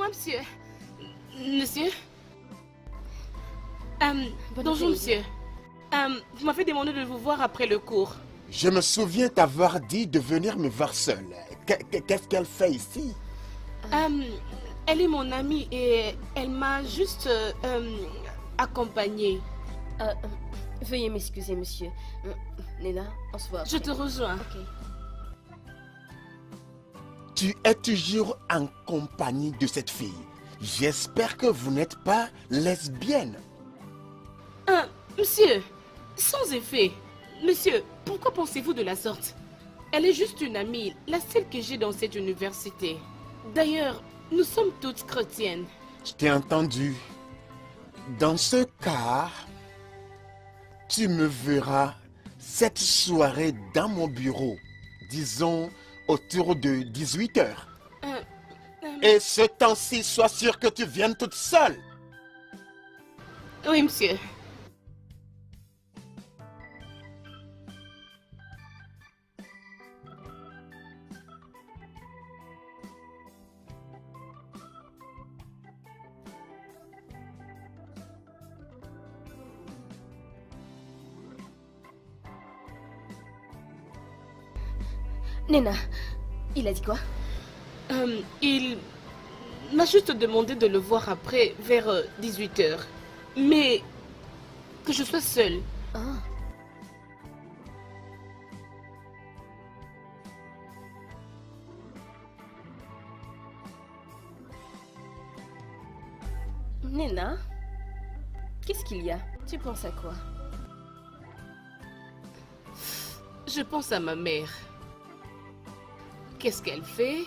Excusez-moi, monsieur. Monsieur. Bonjour, monsieur. Vous m'avez demandé de vous voir après le cours. Je me souviens t'avoir dit de venir me voir seule. Qu'est-ce qu'elle fait ici? Elle est mon amie et elle m'a juste accompagnée. Veuillez m'excuser, monsieur. Nena, on se voit après. Je te rejoins. Ok. Tu es toujours en compagnie de cette fille. J'espère que vous n'êtes pas lesbienne. Monsieur, sans effet. Monsieur, pourquoi pensez-vous de la sorte? Elle est juste une amie, la seule que j'ai dans cette université. D'ailleurs, nous sommes toutes chrétiennes. Je t'ai entendu. Dans ce cas, tu me verras cette soirée dans mon bureau, disons autour de 18h. Et ce temps-ci, sois sûr que tu viennes toute seule. Oui, monsieur. Nena, il a dit quoi? Il m'a juste demandé de le voir après, vers 18h. Mais que je sois seule. Ah. Nena, qu'est-ce qu'il y a? Tu penses à quoi? Je pense à ma mère. Qu'est-ce qu'elle fait?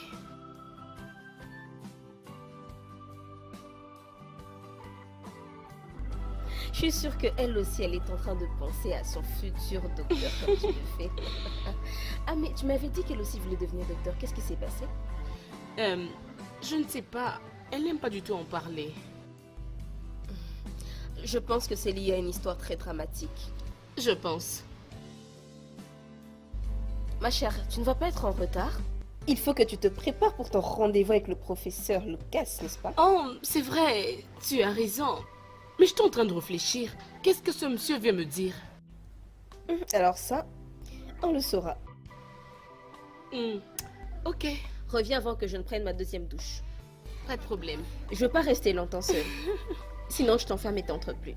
Je suis sûre qu'elle aussi, elle est en train de penser à son futur docteur comme tu le fais. Ah, mais tu m'avais dit qu'elle aussi voulait devenir docteur. Qu'est-ce qui s'est passé? Je ne sais pas. Elle n'aime pas du tout en parler. Je pense que c'est lié à une histoire très dramatique. Je pense. Ma chère, tu ne vas pas être en retard? Il faut que tu te prépares pour ton rendez-vous avec le professeur Lucas, n'est-ce pas? Oh, c'est vrai. Tu as raison. Mais je suis en train de réfléchir. Qu'est-ce que ce monsieur vient me dire? Alors ça, on le saura. Ok, Reviens avant que je ne prenne ma deuxième douche. pas de problème. Je veux pas rester longtemps seule. Sinon, je t'enferme et t'entre plus.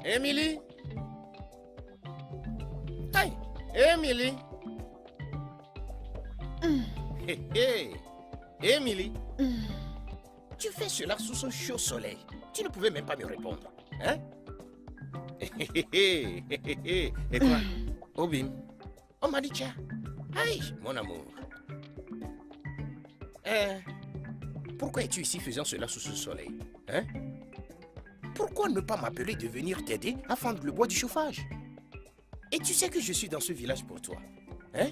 Emily? Hey, Emily? Hé, hé, Emily? Tu fais cela sous ce chaud soleil. Tu ne pouvais même pas me répondre. Hein? Et toi, Obin? Oh, Madicha. Aïe, mon amour. Pourquoi es-tu ici faisant cela sous ce soleil? Hein? Pourquoi ne pas m'appeler de venir t'aider à fendre le bois du chauffage? Et tu sais que je suis dans ce village pour toi. Hein?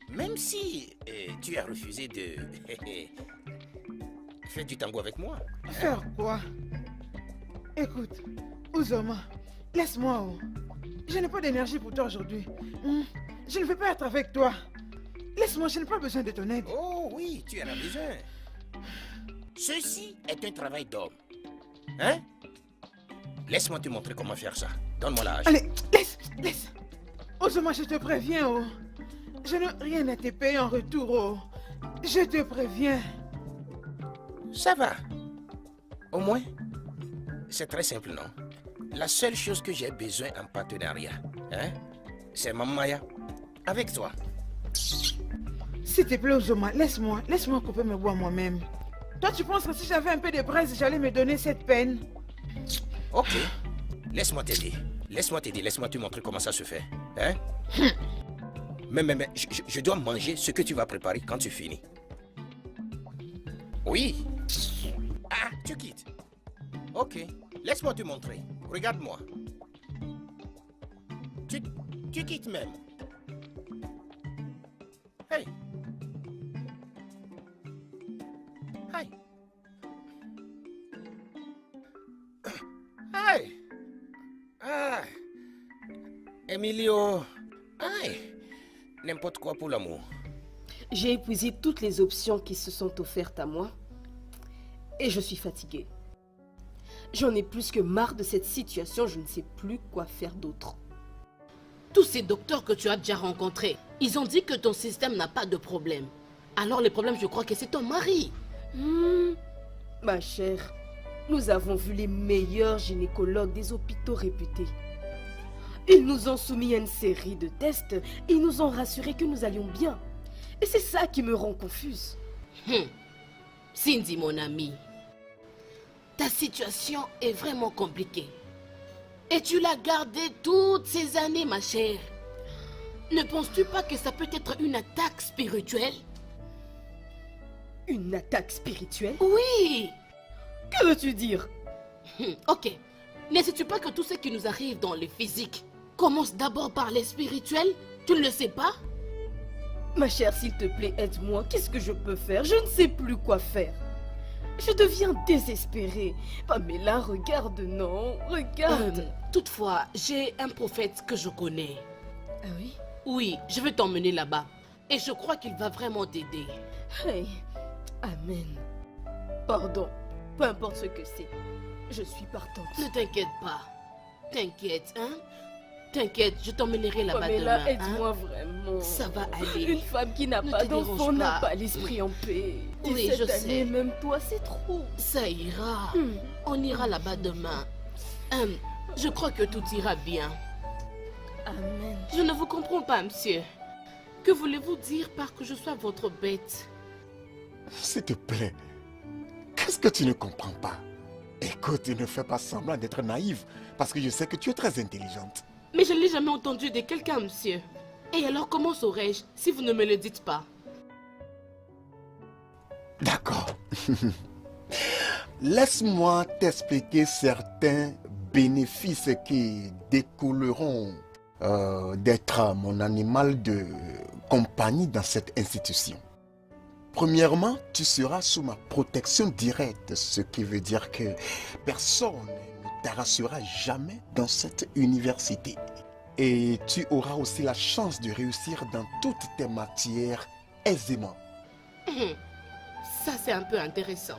Même si tu as refusé de faire du tango avec moi. Faire quoi? Écoute, Uzoma, laisse-moi. Je n'ai pas d'énergie pour toi aujourd'hui. Je ne veux pas être avec toi. Laisse-moi, je n'ai pas besoin de ton aide. Oh oui, tu en as besoin. Ceci est un travail d'homme. Hein? Laisse-moi te montrer comment faire ça. Donne-moi la hache. Allez, laisse. Uzoma, je te préviens. Je n'ai rien à te payer en retour. Je te préviens. Ça va. Au moins, c'est très simple, non? La seule chose que j'ai besoin en partenariat, hein, c'est Maman Maya. Avec toi. S'il te plaît, Uzoma, laisse-moi couper mes bois moi-même. Toi, tu penses que si j'avais un peu de braise, j'allais me donner cette peine? Ok. Laisse-moi t'aider. Laisse-moi te montrer comment ça se fait. Hein? Mais, je dois manger ce que tu vas préparer quand tu finis. Oui. Ah, tu quittes. Ok. Laisse-moi te montrer. Regarde-moi. Tu quittes même. Hey. Hey. Hey. Ah. Emilio. Hey. N'importe quoi pour l'amour. J'ai épuisé toutes les options qui se sont offertes à moi. Et je suis fatiguée. J'en ai plus que marre de cette situation, je ne sais plus quoi faire d'autre. Tous ces docteurs que tu as déjà rencontrés, ils ont dit que ton système n'a pas de problème. Alors les problèmes, je crois que c'est ton mari. Ma chère, nous avons vu les meilleurs gynécologues des hôpitaux réputés. Ils nous ont soumis à une série de tests et ils nous ont rassuré que nous allions bien. Et c'est ça qui me rend confuse. Cindy, mon amie, ta situation est vraiment compliquée. Et tu l'as gardée toutes ces années, ma chère. Ne penses-tu pas que ça peut être une attaque spirituelle? Une attaque spirituelle? Oui. Que veux-tu dire? Ok. Ne sais-tu pas que tout ce qui nous arrive dans le physique commence d'abord par les spirituels? Tu ne le sais pas? Ma chère, s'il te plaît, aide-moi. Qu'est-ce que je peux faire? Je ne sais plus quoi faire. Je deviens désespérée. Pamela, regarde, non, regarde. Toutefois, j'ai un prophète que je connais. Ah oui? Oui, je vais t'emmener là-bas. Et je crois qu'il va vraiment t'aider. Hey, amen. Pardon, peu importe ce que c'est. Je suis partante. Ne t'inquiète pas. T'inquiète, hein? T'inquiète, je t'emmènerai là-bas Pamela, demain. aide-moi vraiment. Ça va aller. Une femme qui n'a Ne pas te d'enfant dérange n'a pas. pas l'esprit en paix. Oui, 17 je années, sais. même toi, c'est trop. Ça ira. On ira là-bas demain. Je crois que tout ira bien. Amen. Je ne vous comprends pas, monsieur. Que voulez-vous dire par que je sois votre bête? S'il te plaît, qu'est-ce que tu ne comprends pas? Écoute, ne fais pas semblant d'être naïve, parce que je sais que tu es très intelligente. Mais je ne l'ai jamais entendu de quelqu'un, monsieur. Et alors, comment saurais-je si vous ne me le dites pas? D'accord. Laisse-moi t'expliquer certains bénéfices qui découleront d'être mon animal de compagnie dans cette institution. Premièrement, tu seras sous ma protection directe, ce qui veut dire que personne ne t'harassera jamais dans cette université. Et tu auras aussi la chance de réussir dans toutes tes matières aisément. Ça, c'est un peu intéressant.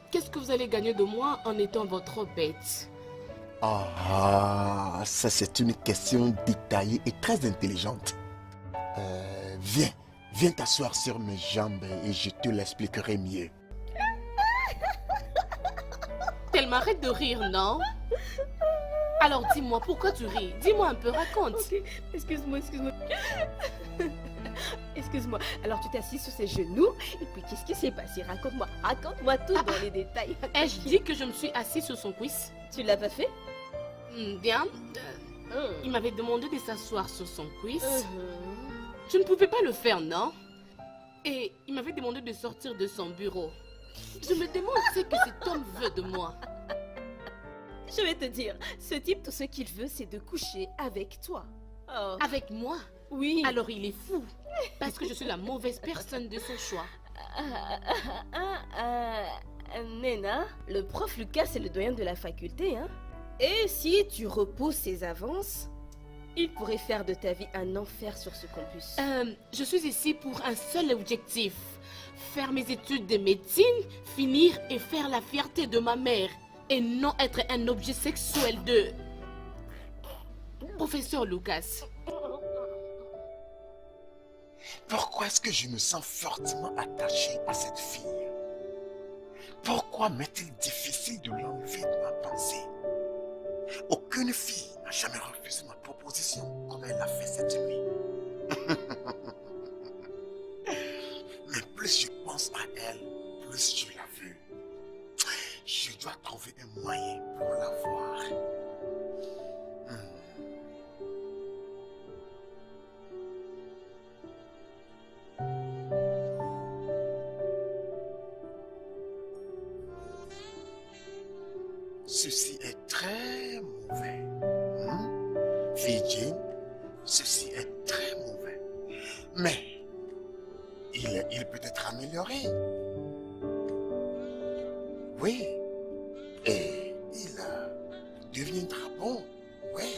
Qu'est-ce que vous allez gagner de moi en étant votre bête? Ah, ça c'est une question détaillée et très intelligente. Viens t'asseoir sur mes jambes et je te l'expliquerai mieux. Elle m'arrête de rire, non? Alors dis-moi, pourquoi tu ris? Dis-moi un peu, raconte. Ok, excuse-moi. Excuse-moi. Alors tu t'es assis sur ses genoux et puis qu'est-ce qui s'est passé? Raconte-moi tout dans les détails. Ai-je dit que je me suis assise sur son cuisse? Tu l'as pas fait? Bien. Il m'avait demandé de s'asseoir sur son cuisse. Mhm. Je ne pouvais pas le faire, non? Et il m'avait demandé de sortir de son bureau. Je me demande ce que cet homme veut de moi. Je vais te dire, ce type, tout ce qu'il veut, c'est de coucher avec toi. Oh. Avec moi? Oui. Alors il est fou. Parce que je suis la mauvaise personne de son choix. Nena, le prof Lucas, c'est le doyen de la faculté, hein? Et si tu repousses ses avances, il pourrait faire de ta vie un enfer sur ce campus. Je suis ici pour un seul objectif. Faire mes études de médecine, finir et faire la fierté de ma mère. Et non être un objet sexuel de... Professeur Lucas. Pourquoi est-ce que je me sens fortement attaché à cette fille? Pourquoi m'est-il difficile de l'enlever de ma pensée? Aucune fille n'a jamais refusé ma proposition comme elle l'a fait cette nuit. Mais plus je pense à elle, plus je la veux. Je dois trouver un moyen pour la voir. Ceci est très mauvais. Fidji Jane, ceci est très mauvais. Mais il peut être amélioré. Oui. Et il deviendra bon. Oui.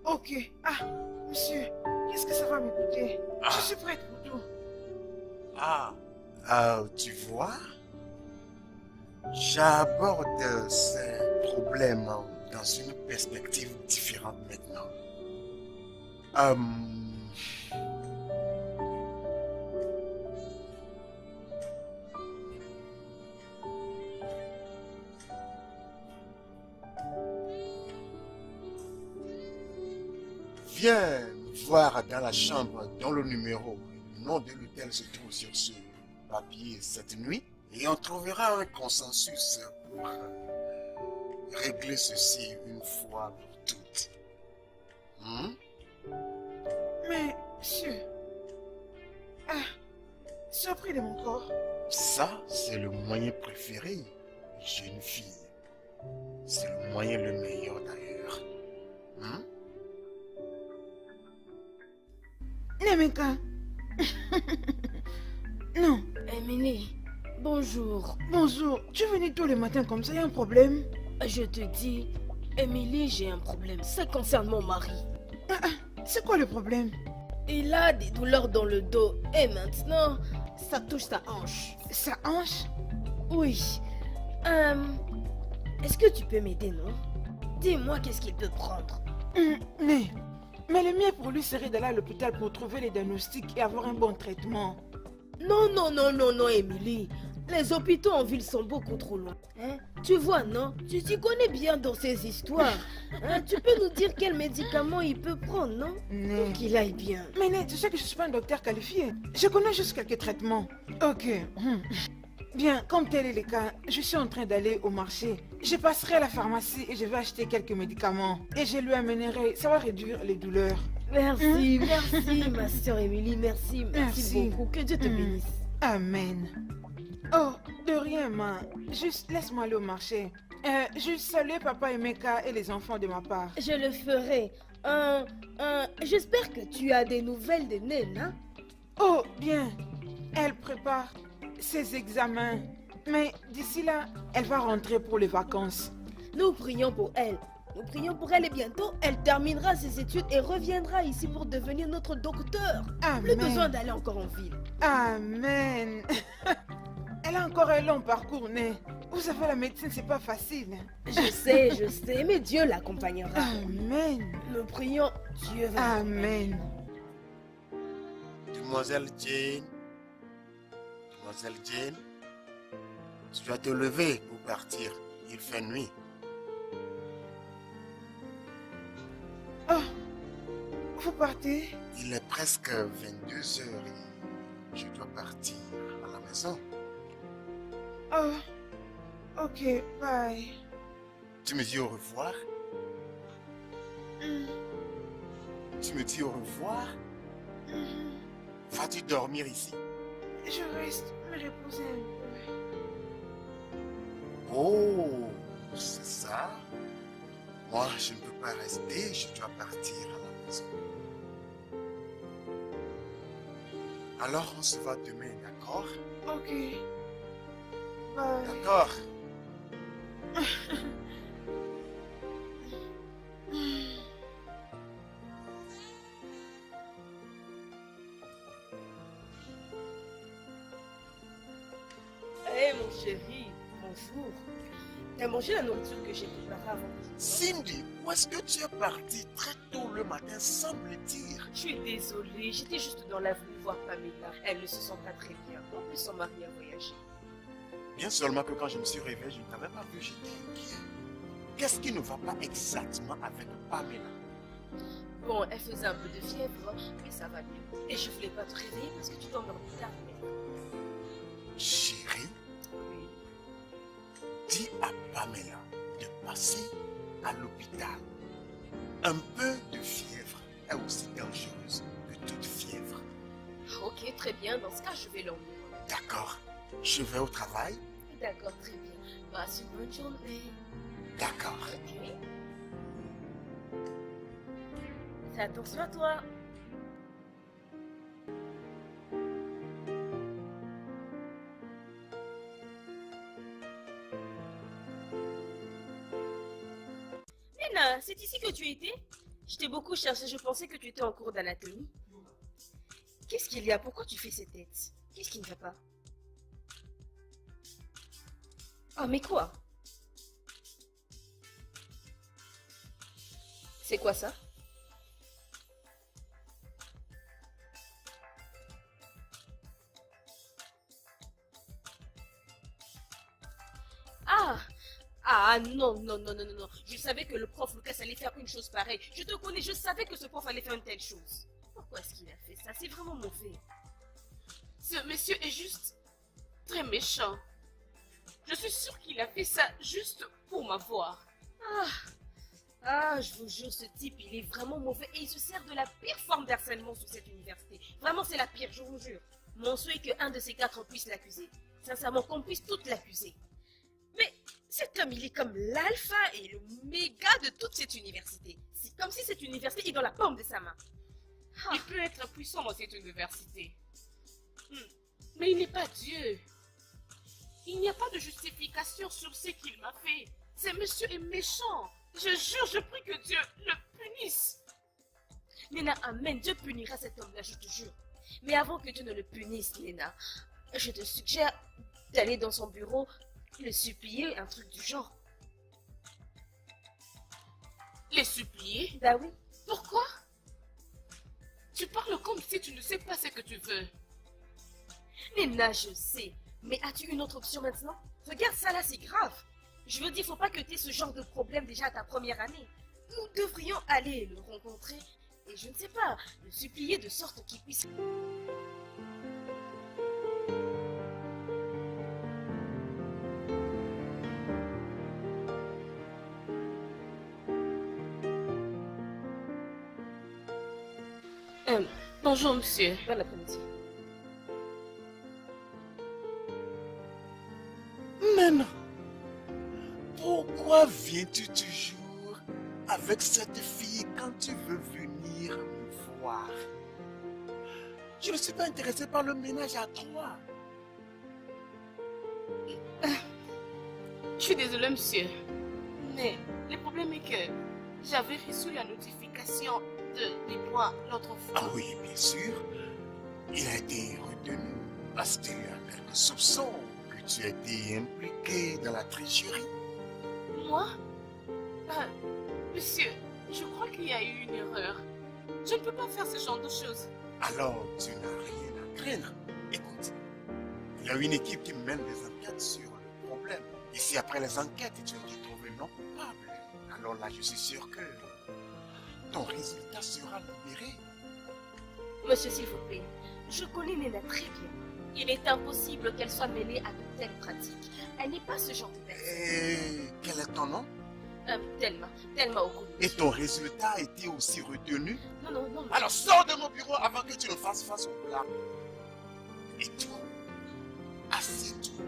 Ok. Ah, monsieur, qu'est-ce que ça va me coûter? Ah. Je suis prête pour tout. Tu vois, j'aborde ces problèmes dans une perspective différente maintenant. Viens voir dans la chambre dont le numéro, le nom de l'hôtel se trouve sur ce papier cette nuit et on trouvera un consensus pour régler ceci une fois pour toutes. Mais, monsieur... Ah, surpris de mon corps. Ça, c'est le moyen préféré, jeune fille. C'est le moyen le meilleur d'ailleurs. Nemeka. Non. Emily, bonjour. Bonjour. Tu es venue tous les matins comme ça, il y a un problème? Je te dis, Emily, j'ai un problème. Ça concerne mon mari. C'est quoi le problème? Il a des douleurs dans le dos et maintenant, ça touche sa hanche. Sa hanche? Oui. Est-ce que tu peux m'aider, non? Dis-moi qu'est-ce qu'il peut prendre. Mais le mieux pour lui serait d'aller à l'hôpital pour trouver les diagnostics et avoir un bon traitement. Non, Emily. Les hôpitaux en ville sont beaucoup trop loin. Hein? Tu vois, non? Tu t'y connais bien dans ces histoires. Hein? Tu peux nous dire quels médicaments il peut prendre, non? Pour qu'il aille bien. Mais Né, tu sais que je ne suis pas un docteur qualifié. Je connais juste quelques traitements. Ok. Bien, comme tel est le cas, je suis en train d'aller au marché. Je passerai à la pharmacie et je vais acheter quelques médicaments. Et je lui amènerai, ça va réduire les douleurs. Merci, ma soeur Emily, merci beaucoup. Que Dieu te bénisse. Amen. Oh, de rien, ma. Juste laisse-moi aller au marché. Juste saluer papa et Meka et les enfants de ma part. Je le ferai. J'espère que tu as des nouvelles de Nena. Oh, bien. Elle prépare ses examens. Mais d'ici là, elle va rentrer pour les vacances. Nous prions pour elle. Nous prions pour elle et bientôt, elle terminera ses études et reviendra ici pour devenir notre docteur. Amen. Plus besoin d'aller encore en ville. Amen. Elle a encore un long parcours, Né. Vous savez, la médecine, c'est pas facile. Je sais, mais Dieu l'accompagnera. Amen. Nous prions, Dieu va. Amen. Demoiselle Jane, tu dois te lever pour partir. Il fait nuit. Oh, vous partez? Il est presque 22 heures et je dois partir à la maison. Oh, ok, bye. Tu me dis au revoir? Tu me dis au revoir? Vas-tu dormir ici? Je reste me reposer un peu. Oh, c'est ça? Moi, je ne peux pas rester, je dois partir à la maison. Alors, on se voit demain, d'accord? Ok. Bye. D'accord. Hé, mon chéri, bonjour. T'as mangé la nourriture que j'ai préparée avant? Cindy, où est-ce que tu es partie très tôt le matin sans me le dire? Je suis désolée, j'étais juste dans l'avenue voir Pamela. Elle ne se sent pas très bien. En plus, son mari a voyagé. Bien seulement que quand je me suis réveillé, je ne t'avais pas vu, j'étais inquiet. Qu'est-ce qui ne va pas exactement avec Pamela? Bon, elle faisait un peu de fièvre, mais ça va mieux. Et je voulais pas te réveiller parce que tu t'endormis tard. Chérie, Oui. dis à Pamela de passer à l'hôpital. Un peu de fièvre est aussi dangereuse que toute fièvre. Ok, très bien. Dans ce cas, je vais l'emmener. D'accord, je vais au travail. D'accord, très bien. Passe une bonne journée. D'accord. Ok. Attention à toi. Nena, c'est ici que tu étais? Je t'ai beaucoup cherché, je pensais que tu étais en cours d'anatomie. Qu'est-ce qu'il y a? Pourquoi tu fais cette tête? Qu'est-ce qui ne va pas? Oh, mais quoi? C'est quoi ça? Ah! Ah non, non, non, non, non, non. Je savais que le prof Lucas allait faire une chose pareille. Je te connais, je savais que ce prof allait faire une telle chose. Pourquoi est-ce qu'il a fait ça? C'est vraiment mauvais. Ce monsieur est juste très méchant. Je suis sûre qu'il a fait ça juste pour m'avoir. Ah, je vous jure, ce type, il est vraiment mauvais et il se sert de la pire forme d'harcèlement sur cette université. Vraiment, c'est la pire, je vous jure. Mon souhait est qu'un de ces quatre puisse l'accuser. Sincèrement, qu'on puisse toutes l'accuser. Mais cet homme, il est comme l'alpha et le méga de toute cette université. C'est comme si cette université est dans la paume de sa main. Il peut être puissant dans cette université. Mais il n'est pas Dieu. Il n'y a pas de justification sur ce qu'il m'a fait. Ce monsieur est méchant. Je jure, je prie que Dieu le punisse. Nena, amen, Dieu punira cet homme-là, je te jure. Mais avant que Dieu ne le punisse, Nena, je te suggère d'aller dans son bureau, le supplier, un truc du genre. Les supplier? Bah oui. Pourquoi? Tu parles comme si tu ne sais pas ce que tu veux. Nena, je sais. Mais as-tu une autre option maintenant? Regarde ça là, c'est grave. Je veux dire, faut pas que tu aies ce genre de problème déjà à ta première année. Nous devrions aller le rencontrer et je ne sais pas, le supplier de sorte qu'il puisse... Bonjour, monsieur. Bon après-midi. Nena, pourquoi viens-tu toujours avec cette fille quand tu veux venir me voir? Je ne suis pas intéressé par le ménage à trois. Je suis désolée, monsieur. Mais le problème est que j'avais reçu la notification des points l'autre fois. Ah oui, bien sûr. Il a été retenu parce qu'il y a quelques soupçons que tu as été impliqué dans la tricherie. Moi? Monsieur, je crois qu'il y a eu une erreur. Je ne peux pas faire ce genre de choses. Alors, tu n'as rien à craindre. Écoute, il y a une équipe qui mène des enquêtes sur le problème. Et si après les enquêtes, tu as été trouvé non coupable, alors là, je suis sûr que ton résultat sera libéré. Monsieur, s'il vous plaît, je connais Nena très bien. Il est impossible qu'elle soit mêlée à de telles pratiques. Elle n'est pas ce genre de personne. Et quel est ton nom? Thelma Okolo. Et ton résultat a été aussi retenu? Non, non, non. Alors sors de mon bureau avant que tu ne fasses face au plat. Et tout, assieds-toi.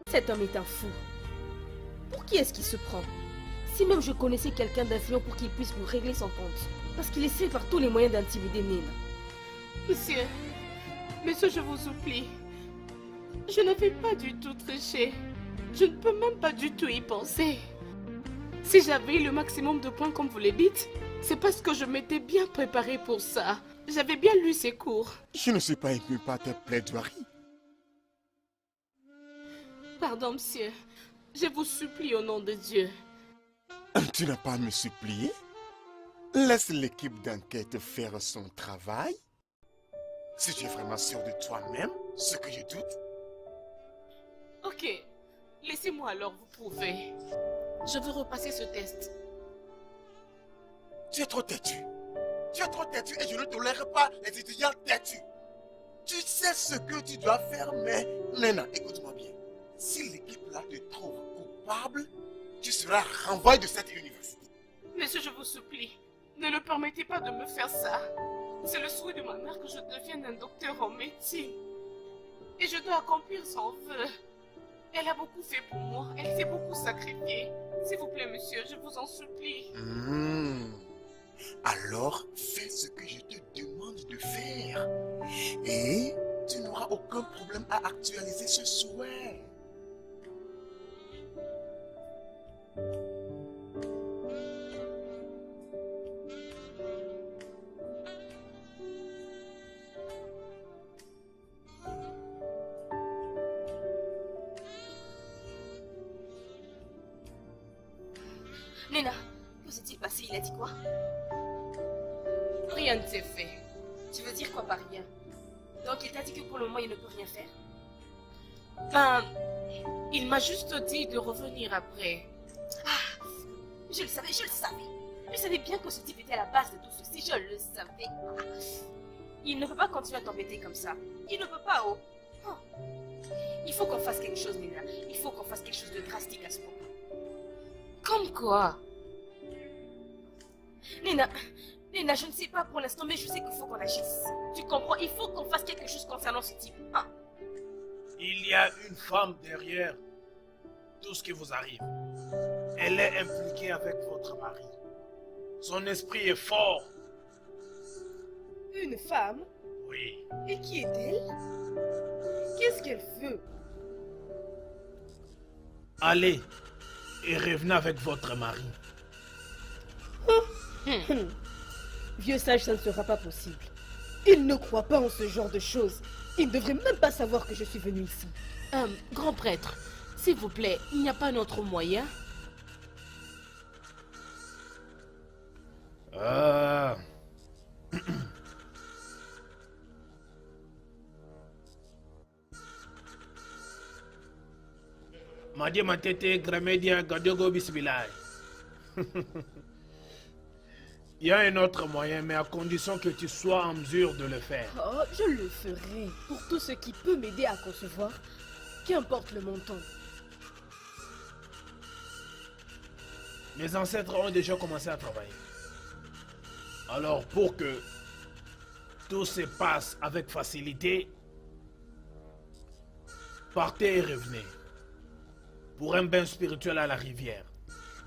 Cet homme est un fou. Pour qui est-ce qu'il se prend? Si même je connaissais quelqu'un d'influent pour qu'il puisse me régler son compte. Parce qu'il essaie par tous les moyens d'intimider Nena. Monsieur, je vous supplie. Je n'avais pas du tout triché. Je ne peux même pas du tout y penser. Si j'avais eu le maximum de points comme vous le dites, c'est parce que je m'étais bien préparée pour ça. J'avais bien lu ses cours. Je ne suis pas ému par tes plaidoiries. Pardon, monsieur. Je vous supplie au nom de Dieu. Tu n'as pas à me supplier. Laisse l'équipe d'enquête faire son travail. Si tu es vraiment sûr de toi-même, ce que je doute. Ok, laissez-moi alors vous prouver. Je veux repasser ce test. Tu es trop têtu. Tu es trop têtu et je ne tolère pas les étudiants têtus. Tu sais ce que tu dois faire, mais... Nena, écoute-moi bien. Si l'équipe là te trouve coupable, tu seras renvoyé de cette université. Monsieur, je vous supplie, ne le permettez pas de me faire ça. C'est le souhait de ma mère que je devienne un docteur en médecine. Et je dois accomplir son vœu. Elle a beaucoup fait pour moi. Elle s'est beaucoup sacrifiée. S'il vous plaît, monsieur, je vous en supplie. Alors, fais ce que je te demande de faire. Et tu n'auras aucun problème à actualiser ce souhait. Nena, que s'est-il passé? Il a dit quoi? Rien ne s'est fait. Tu veux dire quoi par rien? Donc il t'a dit que pour le moment il ne peut rien faire? Ben, il m'a juste dit de revenir après. Ah, je le savais, je le savais. Je savais bien que ce type était à la base de tout ceci, je le savais. Ah, il ne peut pas continuer à t'embêter comme ça. Il ne peut pas, oh. Oh. Il faut qu'on fasse quelque chose, Nena. Il faut qu'on fasse quelque chose de drastique à ce moment. Comme quoi? Nena, je ne sais pas pour l'instant, mais je sais qu'il faut qu'on agisse. Tu comprends? Il faut qu'on fasse quelque chose concernant ce type. Hein? Il y a une femme derrière tout ce qui vous arrive. Elle est impliquée avec votre mari. Son esprit est fort. Une femme? Oui. Et qui est-elle? Qu'est-ce qu'elle veut? Allez et revenez avec votre mari. Vieux sage, ça ne sera pas possible. Il ne croit pas en ce genre de choses. Il ne devrait même pas savoir que je suis venue ici. Grand prêtre, s'il vous plaît, il n'y a pas d'autre moyen? Madie Matete Gramedia Gadogo Bisbilai. Il y a un autre moyen, mais à condition que tu sois en mesure de le faire. Oh, je le ferai. Pour tout ce qui peut m'aider à concevoir, qu'importe le montant. Mes ancêtres ont déjà commencé à travailler. Alors, pour que tout se passe avec facilité, partez et revenez. Pour un bain spirituel à la rivière.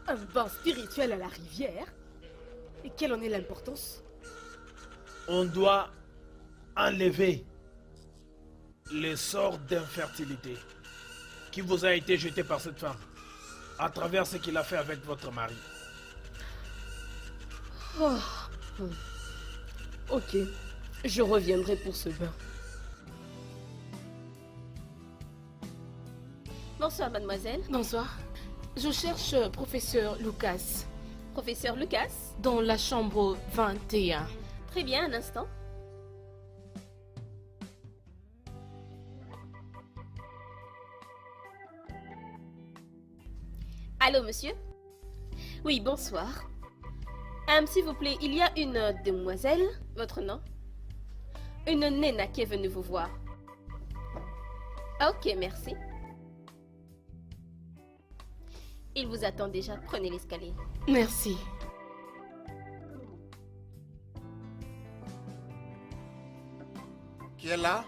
Un bain spirituel à la rivière? Et quelle en est l'importance? On doit enlever les sorts d'infertilité qui vous a été jeté par cette femme à travers ce qu'il a fait avec votre mari. Oh. Ok, je reviendrai pour ce bain. Bonsoir, mademoiselle. Bonsoir. Je cherche professeur Lucas. Professeur Lucas? Dans la chambre 21. Très bien, un instant. Allô, monsieur? Oui, bonsoir. S'il vous plaît, il y a une demoiselle, votre nom? Une Nena qui est venue vous voir. Ok, merci. Il vous attend déjà, prenez l'escalier. Merci. Qui est là?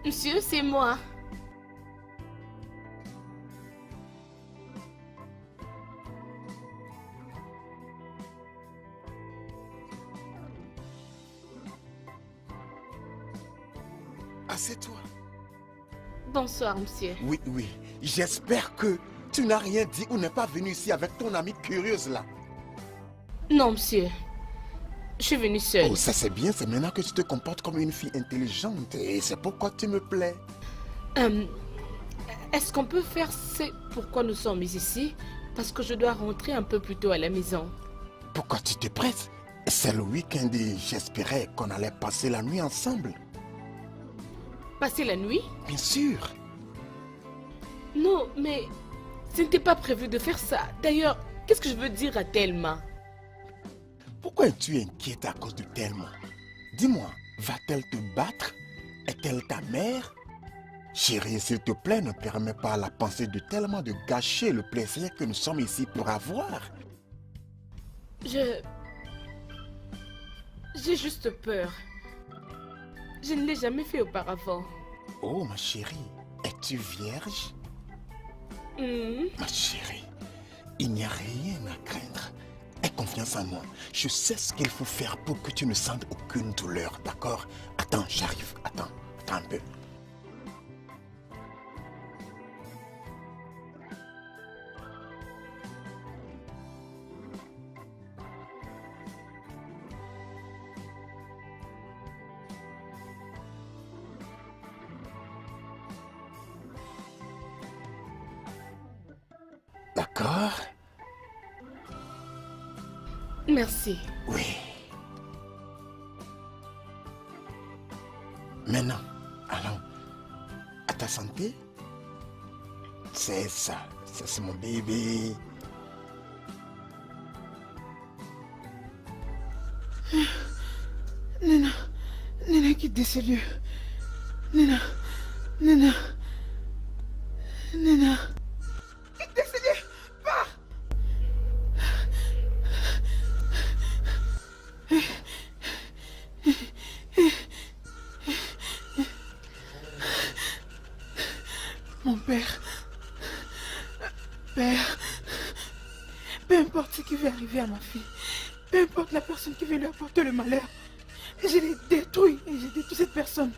Monsieur, c'est moi. Assieds-toi. Bonsoir, monsieur. Oui, oui. J'espère que tu n'as rien dit ou n'es pas venu ici avec ton amie curieuse là. Non, monsieur. Je suis venue seule. Oh, ça c'est bien, c'est maintenant que tu te comportes comme une fille intelligente et c'est pourquoi tu me plais. Est-ce qu'on peut faire ce pourquoi nous sommes ici? Parce que je dois rentrer un peu plus tôt à la maison. Pourquoi tu te presses? C'est le week-end et j'espérais qu'on allait passer la nuit ensemble. Passer la nuit? Bien sûr. Non, mais ce n'était pas prévu de faire ça. D'ailleurs, qu'est-ce que je veux dire à Thelma? Pourquoi es-tu inquiète à cause de Thelma? Dis-moi, va-t-elle te battre? Est-elle ta mère? Chérie, s'il te plaît, ne permets pas à la pensée de Thelma de gâcher le plaisir que nous sommes ici pour avoir. J'ai juste peur. Je ne l'ai jamais fait auparavant. Oh, ma chérie, es-tu vierge? Ma chérie, il n'y a rien à craindre. Aie confiance en moi. Je sais ce qu'il faut faire pour que tu ne sentes aucune douleur, d'accord? Attends, j'arrive. Attends un peu. D'accord? Merci. Oui. Maintenant, allons à ta santé. C'est ça, c'est mon bébé. Nena, Nena, quitte de ces lieux. Nena, Nena, Nena. Quitte de ces lieux, pars. Mon père, père, peu importe ce qui va arriver à ma fille, peu importe la personne qui veut lui apporter le malheur, je l'ai détruit et j'ai détruit cette personne.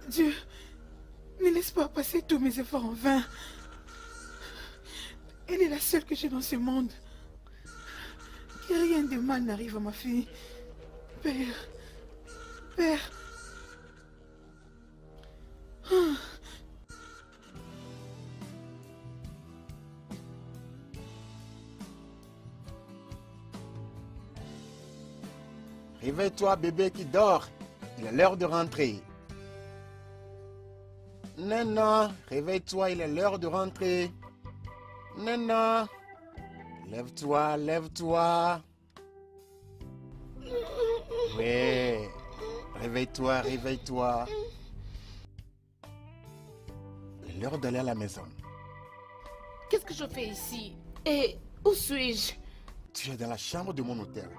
Dieu, ne laisse pas passer tous mes efforts en vain. Elle est la seule que j'ai dans ce monde. Que rien de mal n'arrive à ma fille. Père, Père. Réveille-toi, bébé qui dort. Il est l'heure de rentrer. Nana, réveille-toi, il est l'heure de rentrer. Nana, lève-toi, lève-toi. Oui, réveille-toi, réveille-toi. Il est l'heure d'aller à la maison. Qu'est-ce que je fais ici? Et où suis-je? Tu es dans la chambre de mon hôtel.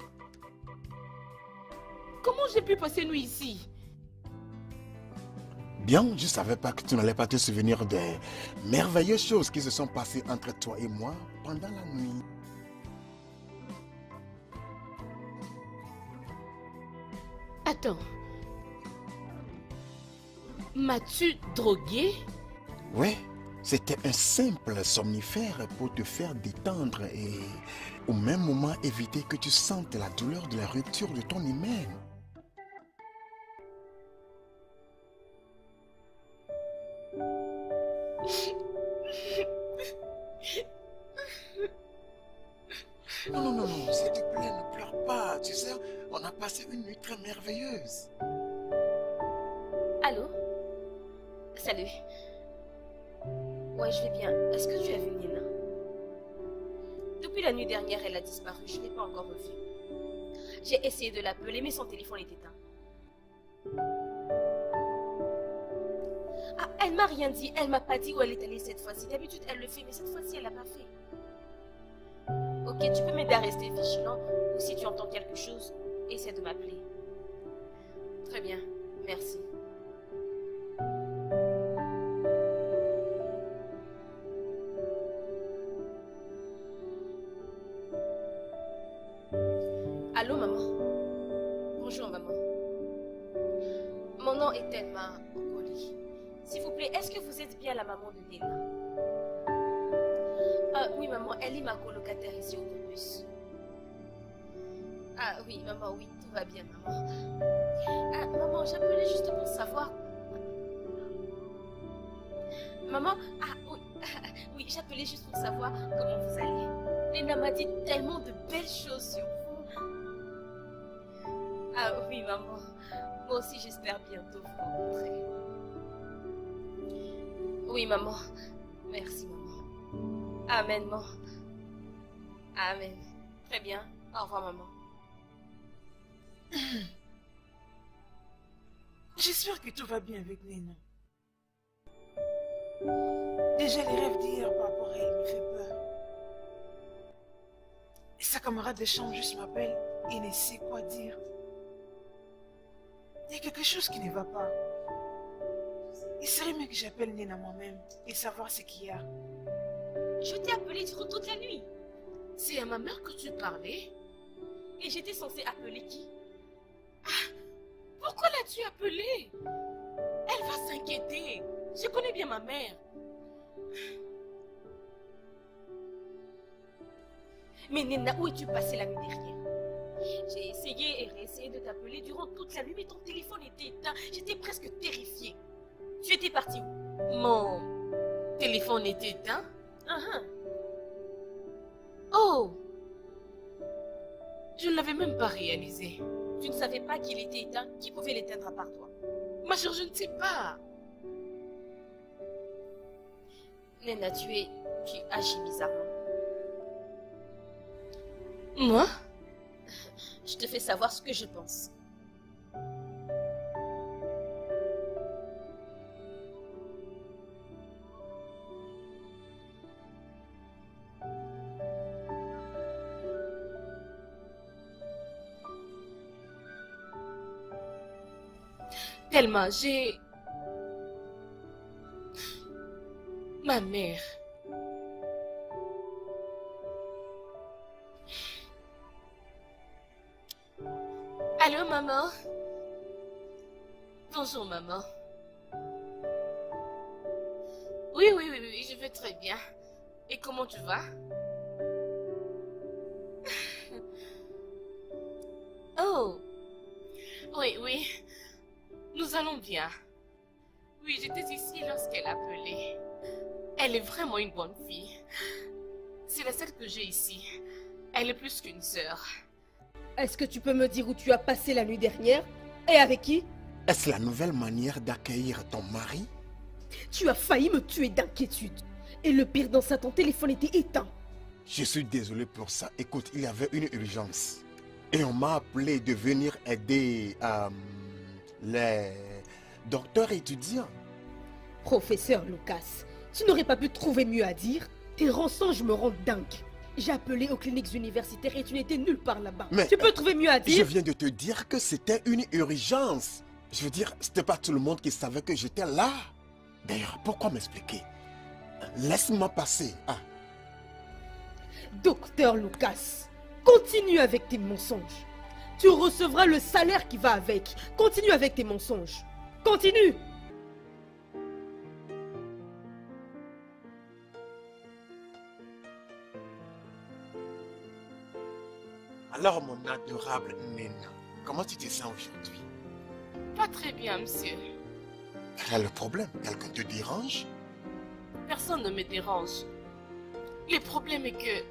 Comment j'ai pu passer nuit ici? Bien, je ne savais pas que tu n'allais pas te souvenir des merveilleuses choses qui se sont passées entre toi et moi pendant la nuit. Attends. M'as-tu drogué? Oui, c'était un simple somnifère pour te faire détendre et au même moment éviter que tu sentes la douleur de la rupture de ton hymen. Non, s'il te plaît, ne pleure pas. Tu sais, on a passé une nuit très merveilleuse. Allô? Salut. Ouais, je vais bien. Est-ce que tu as vu Nina? Depuis la nuit dernière, elle a disparu. Je ne l'ai pas encore revue. J'ai essayé de l'appeler, mais son téléphone est éteint. Ah, elle m'a rien dit. Elle m'a pas dit où elle est allée cette fois-ci. D'habitude, elle le fait, mais cette fois-ci, elle l'a pas fait. Ok, tu peux m'aider à rester vigilant, ou si tu entends quelque chose, essaie de m'appeler. Très bien, merci. Allô, maman? Bonjour, maman. Mon nom est Thelma Okoli. S'il vous plaît, est-ce que vous êtes bien la maman de Nina? Ah oui, maman, elle est ma colocataire ici au campus. Ah oui, maman, oui, tout va bien, maman. Ah, maman, j'appelais juste pour savoir... Maman, ah oui, oui, j'appelais juste pour savoir comment vous allez. Nina m'a dit tellement de belles choses sur vous. Ah oui, maman, moi aussi j'espère bientôt vous rencontrer. Oui, maman, merci, maman. Amen, maman. Amen. Très bien. Au revoir, maman. J'espère que tout va bien avec Nina. Déjà, les rêves d'hier par rapport à elle me fait peur. Et sa camarade de chambre juste m'appelle et ne sait quoi dire. Il y a quelque chose qui ne va pas. Il serait mieux que j'appelle Nena moi-même et savoir ce qu'il y a. Je t'ai appelé durant toute la nuit. C'est à ma mère que tu parlais? Et j'étais censée appeler qui? Pourquoi l'as-tu appelée? Elle va s'inquiéter. Je connais bien ma mère. Mais Nena, où es-tu passée la nuit dernière? J'ai essayé et réessayé de t'appeler durant toute la nuit, mais ton téléphone était éteint. J'étais presque terrifiée. Tu étais partie où? Mon téléphone était éteint? Uh-huh. Oh! Je ne l'avais même pas réalisé. Tu ne savais pas qu'il était éteint? Qui pouvait l'éteindre à part toi? Ma chère, je ne sais pas. Nena, tu agis bizarrement. Moi? Je te fais savoir ce que je pense. Tellement, j'ai... Ma mère. Allô, maman? Bonjour, maman. Oui, je vais très bien. Et comment tu vas? Oh! Oui. Nous allons bien. Oui, j'étais ici lorsqu'elle appelait. Elle est vraiment une bonne fille. C'est la seule que j'ai ici. Elle est plus qu'une sœur. Est-ce que tu peux me dire où tu as passé la nuit dernière? Et avec qui? Est-ce la nouvelle manière d'accueillir ton mari? Tu as failli me tuer d'inquiétude. Et le pire dans ça, ton téléphone était éteint. Je suis désolé pour ça. Écoute, il y avait une urgence. Et on m'a appelé de venir aider les docteurs étudiants. Professeur Lucas, tu n'aurais pas pu trouver mieux à dire? Tes rançons me rendent dingue. J'ai appelé aux cliniques universitaires et tu n'étais nulle part là-bas. Mais tu peux trouver mieux à Je dire? viens de te dire que c'était une urgence. Je veux dire, c'était pas tout le monde qui savait que j'étais là. D'ailleurs, pourquoi m'expliquer? Laisse-moi passer. Docteur Lucas, continue avec tes mensonges. Tu recevras le salaire qui va avec. Continue avec tes mensonges. Continue! Alors, mon adorable Nena, comment tu te sens aujourd'hui? Pas très bien, monsieur. Quel est le problème? Quelqu'un te dérange? Personne ne me dérange. Le problème est que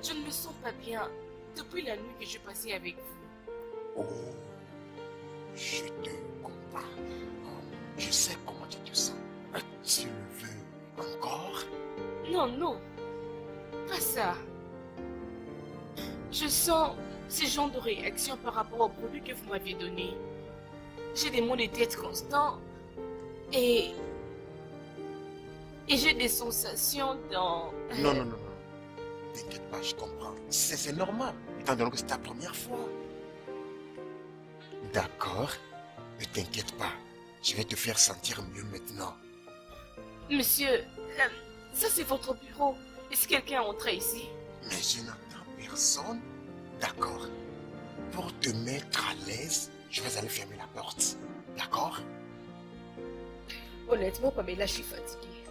je ne me sens pas bien depuis la nuit que j'ai passée avec vous. Oh, je te comprends. Je sais comment tu te sens. Tu le veux encore? Non, pas ça. Je sens ce genre de réaction par rapport au produit que vous m'aviez donné. J'ai des maux de tête constants et j'ai des sensations dans... Non. T'inquiète pas, je comprends. C'est normal, étant donné que c'est ta première fois. D'accord, ne t'inquiète pas. Je vais te faire sentir mieux maintenant. Monsieur, ça c'est votre bureau. Est-ce que quelqu'un est entré ici? Mais je n'entends personne. D'accord. Pour te mettre à l'aise, je vais aller fermer la porte. D'accord? Honnêtement, Pamela, je suis fatiguée.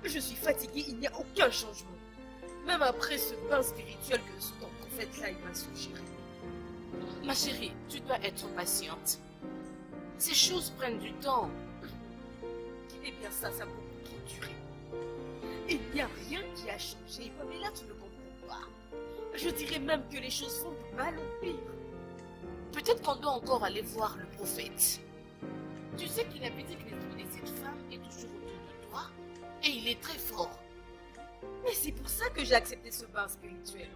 Je suis fatiguée, il n'y a aucun changement. Même après ce bain spirituel que ton prophète là, il m'a suggéré. Ma chérie, tu dois être patiente. Ces choses prennent du temps. Eh bien ça a beaucoup trop duré. Il n'y a rien qui a changé. Pamela, tu ne comprends pas. Je dirais même que les choses vont de mal en pire. Peut-être qu'on doit encore aller voir le prophète. Tu sais qu'il avait dit que l'esprit de cette femme est toujours autour de toi et il est très fort. Mais c'est pour ça que j'ai accepté ce bain spirituel.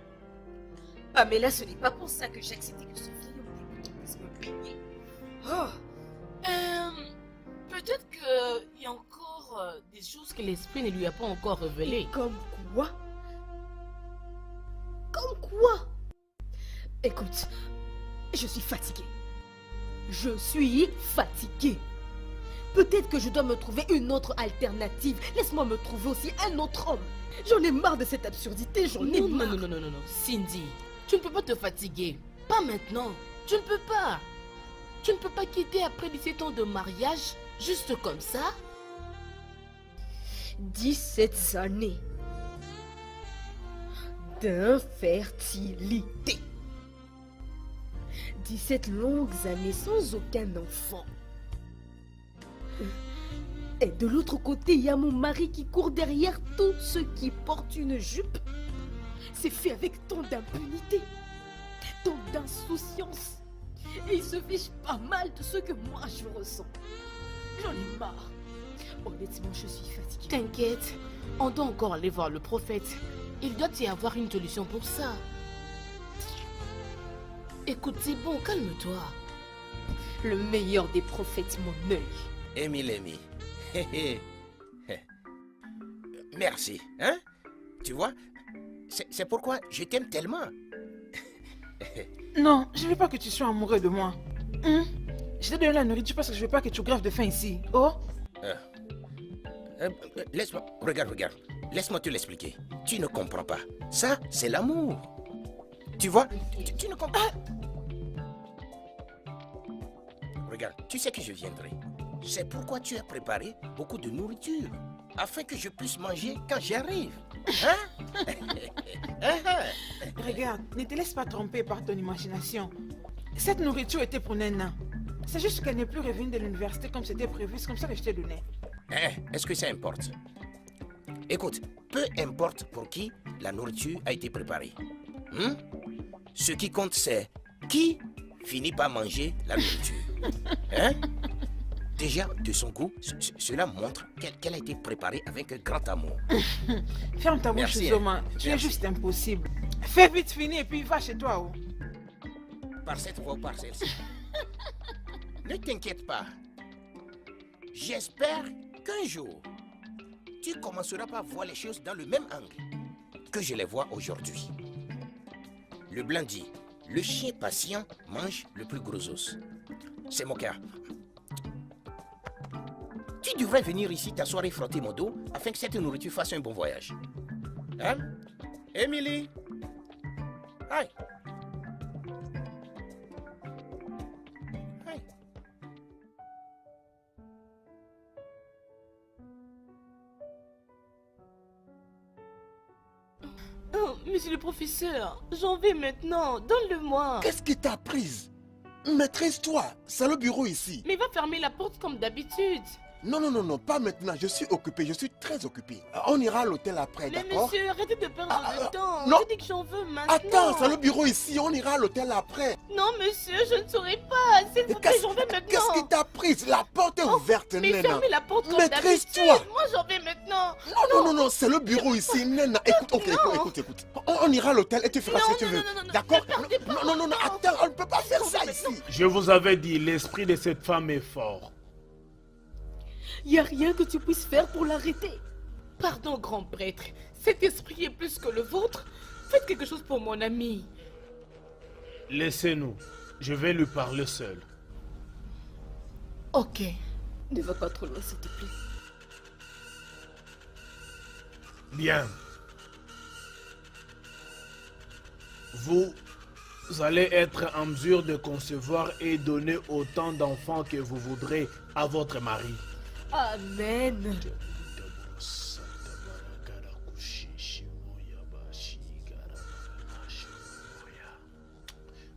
Pamela, ce n'est pas pour ça que j'ai accepté que ce vieil homme débutant puisse me baigner. Oh, peut-être qu'il y a encore des choses que l'esprit ne lui a pas encore révélées. comme quoi? Comme quoi? Écoute, je suis fatiguée. Je suis fatiguée. Peut-être que je dois me trouver une autre alternative. Laisse-moi me trouver aussi un autre homme. J'en ai marre de cette absurdité, j'en ai Non, marre. non. Cindy, tu ne peux pas te fatiguer. Pas maintenant. Tu ne peux pas. Tu ne peux pas quitter après 17 ans de mariage, juste comme ça. 17 années d'infertilité. 17 longues années sans aucun enfant. Et de l'autre côté, il y a mon mari qui court derrière tous ceux qui portent une jupe. C'est fait avec tant d'impunité, tant d'insouciance. Et il se fiche pas mal de ce que moi je ressens. J'en ai marre. Honnêtement, je suis fatiguée. T'inquiète, on doit encore aller voir le prophète. Il doit y avoir une solution pour ça. Écoute, c'est bon, calme-toi. Le meilleur des prophètes, mon œil. Amy. Merci, hein? Tu vois, c'est pourquoi je t'aime tellement. Non, je veux pas que tu sois amoureux de moi. Je t'ai donné la nourriture parce que je veux pas que tu graves de faim ici. Oh? Laisse-moi, regarde. Laisse-moi te l'expliquer. Tu ne comprends pas. Ça, c'est l'amour. Tu vois, tu ne comprends pas. Regarde, tu sais que je viendrai. C'est pourquoi tu as préparé beaucoup de nourriture. Afin que je puisse manger quand j'arrive. Hein? Regarde, ne te laisse pas tromper par ton imagination. Cette nourriture était pour Nena. C'est juste qu'elle n'est plus revenue de l'université comme c'était prévu. C'est comme ça que je t'ai donné. Est-ce que ça importe? Écoute, peu importe pour qui la nourriture a été préparée. Ce qui compte, c'est qui finit par manger la nourriture. Hein? Déjà, de son goût, cela montre qu'elle a été préparée avec un grand amour. Ferme ta bouche, Merci, Zoma. Tu es merci. juste impossible. Fais vite finir et puis va chez toi. Oh. Par cette voie ou par celle-ci. Ne t'inquiète pas. J'espère qu'un jour, tu commenceras par voir les choses dans le même angle que je les vois aujourd'hui. Le blanc dit, le chien patient mange le plus gros os. C'est mon cas. Tu devrais venir ici t'asseoir et frotter mon dos afin que cette nourriture fasse un bon voyage. Hein? Émilie? Aïe! Aïe! Oh, monsieur le professeur, j'en vais maintenant. Donne-le-moi. Qu'est-ce qui t'a prise? Maîtrise-toi, c'est le bureau ici. Mais va fermer la porte comme d'habitude. Non, pas maintenant, je suis occupé, je suis très occupé. On ira à l'hôtel après, Mais d'accord? monsieur, arrêtez de perdre le temps. non. Je dis que j'en veux maintenant. Attends, c'est le bureau ici, on ira à l'hôtel après. Non, monsieur, je ne saurais pas. S'il vous plaît, j'en veux maintenant. Qu'est-ce qui t'a prise? La porte est ouverte, Mais Nena. fermez la porte comme Maîtrise-toi. d'habitude. Moi, j'en vais maintenant. Non, c'est le bureau ici, Nena. Écoute, écoute. On ira à l'hôtel et tu feras ce que tu veux. D'accord? Non, attends, on ne peut pas faire ça ici. Je vous avais dit, l'esprit de cette femme est fort. Il n'y a rien que tu puisses faire pour l'arrêter. Pardon, grand prêtre. Cet esprit est plus que le vôtre. Faites quelque chose pour mon ami. Laissez-nous. Je vais lui parler seul. Ok. Ne va pas trop loin, s'il te plaît. Bien. Vous allez être en mesure de concevoir et donner autant d'enfants que vous voudrez à votre mari. Amen.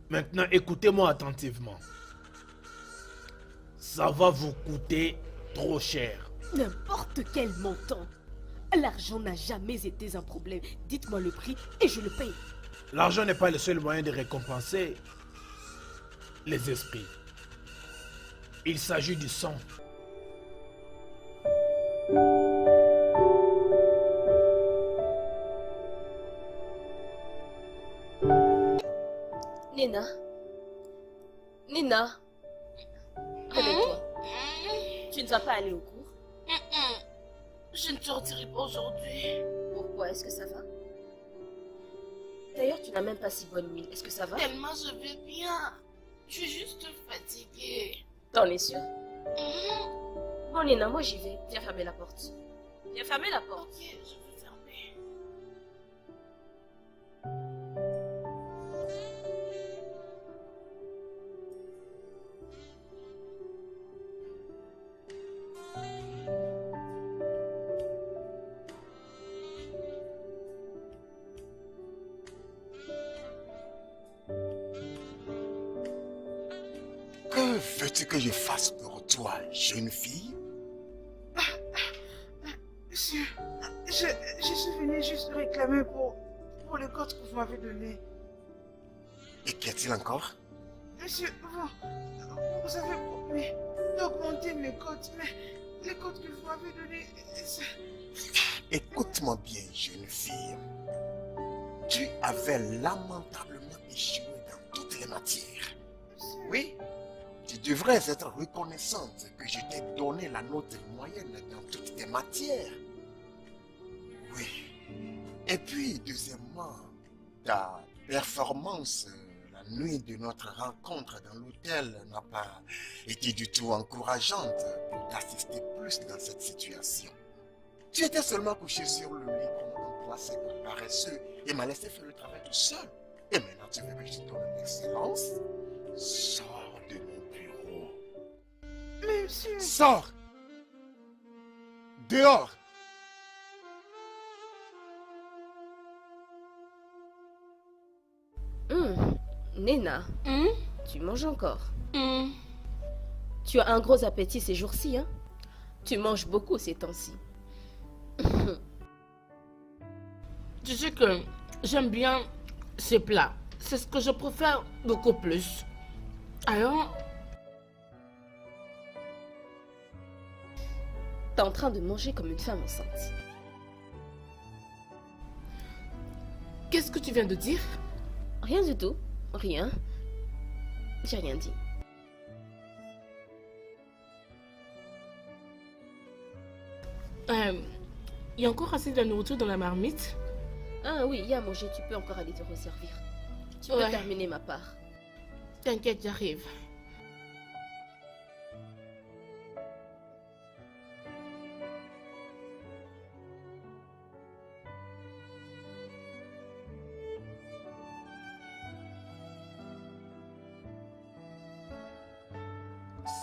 Maintenant, écoutez-moi attentivement. Ça va vous coûter trop cher. N'importe quel montant. L'argent n'a jamais été un problème. Dites-moi le prix et je le paye. L'argent n'est pas le seul moyen de récompenser les esprits. Il s'agit du sang. Nina, réveille-toi. Tu ne vas pas aller au cours? Je ne sortirai pas aujourd'hui. Pourquoi? Est-ce que ça va? D'ailleurs, tu n'as même pas si bonne nuit. Est-ce que ça va? Tellement je vais bien. Je suis juste fatiguée. T'en es sûr? Mhm. Bon, Nina, moi j'y vais. Viens fermer la porte. Viens fermer la porte. Ok, je vais fermer. Que veux-tu que je fasse pour toi, jeune fille? Monsieur, je suis venu juste réclamer pour le code que vous m'avez donné. Et qu'y a-t-il encore? Monsieur, vous avez promis d'augmenter mes cotes, mais les codes que vous m'avez donnés, Écoute-moi bien, jeune fille. Tu avais lamentablement échoué dans toutes les matières. Oui, tu devrais être reconnaissante que je t'ai donné la note moyenne dans toutes tes matières. Oui. Et puis, deuxièmement, ta performance la nuit de notre rencontre dans l'hôtel n'a pas été du tout encourageante pour t'assister plus dans cette situation. Tu étais seulement couché sur le lit comme un placé paresseux et m'a laissé faire le travail tout seul. Et maintenant, tu veux que je te donne l'excellence? Sors de mon bureau. mais monsieur... Sors! Dehors! Nina, Hmm? tu manges encore. Hmm. Tu as un gros appétit ces jours-ci, hein? Tu manges beaucoup ces temps-ci. Tu sais que j'aime bien ces plats. C'est ce que je préfère beaucoup plus. Alors, T'es en train de manger comme une femme enceinte. qu'est-ce que tu viens de dire? Rien du tout. Rien. J'ai rien dit. Il y a encore assez de nourriture dans la marmite. Ah oui, il y a à manger, tu peux encore aller te resservir. Tu peux Ouais. terminer ma part. T'inquiète, j'arrive.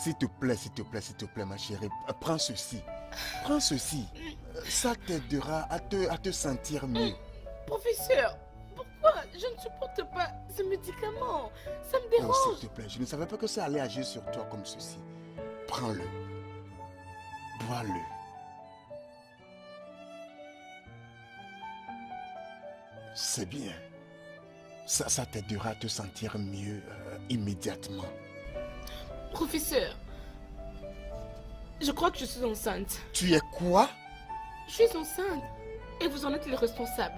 S'il te plaît, s'il te plaît, s'il te plaît, ma chérie, prends ceci. Prends ceci. Ça t'aidera à te sentir mieux. Professeur, pourquoi je ne supporte pas ce médicament? Ça me Oh, dérange. s'il te plaît, je ne savais pas que ça allait agir sur toi comme ceci. Prends-le. Bois-le. C'est bien. Ça t'aidera à te sentir mieux immédiatement. Professeur, je crois que je suis enceinte. Tu es quoi? Je suis enceinte et vous en êtes le responsable.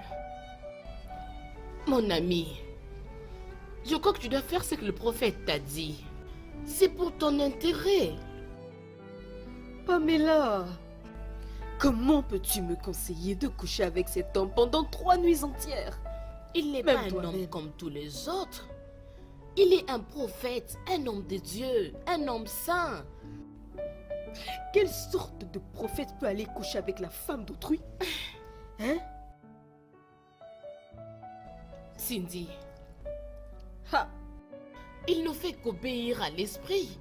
Mon ami, je crois que tu dois faire ce que le prophète t'a dit. C'est pour ton intérêt. Pamela, comment peux-tu me conseiller de coucher avec cet homme pendant 3 nuits entières? Il n'est Même pas un toi-même. homme comme tous les autres. Il est un prophète, un homme de Dieu, un homme saint. Quelle sorte de prophète peut aller coucher avec la femme d'autrui? Hein? Cindy, Ha! il ne fait qu'obéir à l'esprit.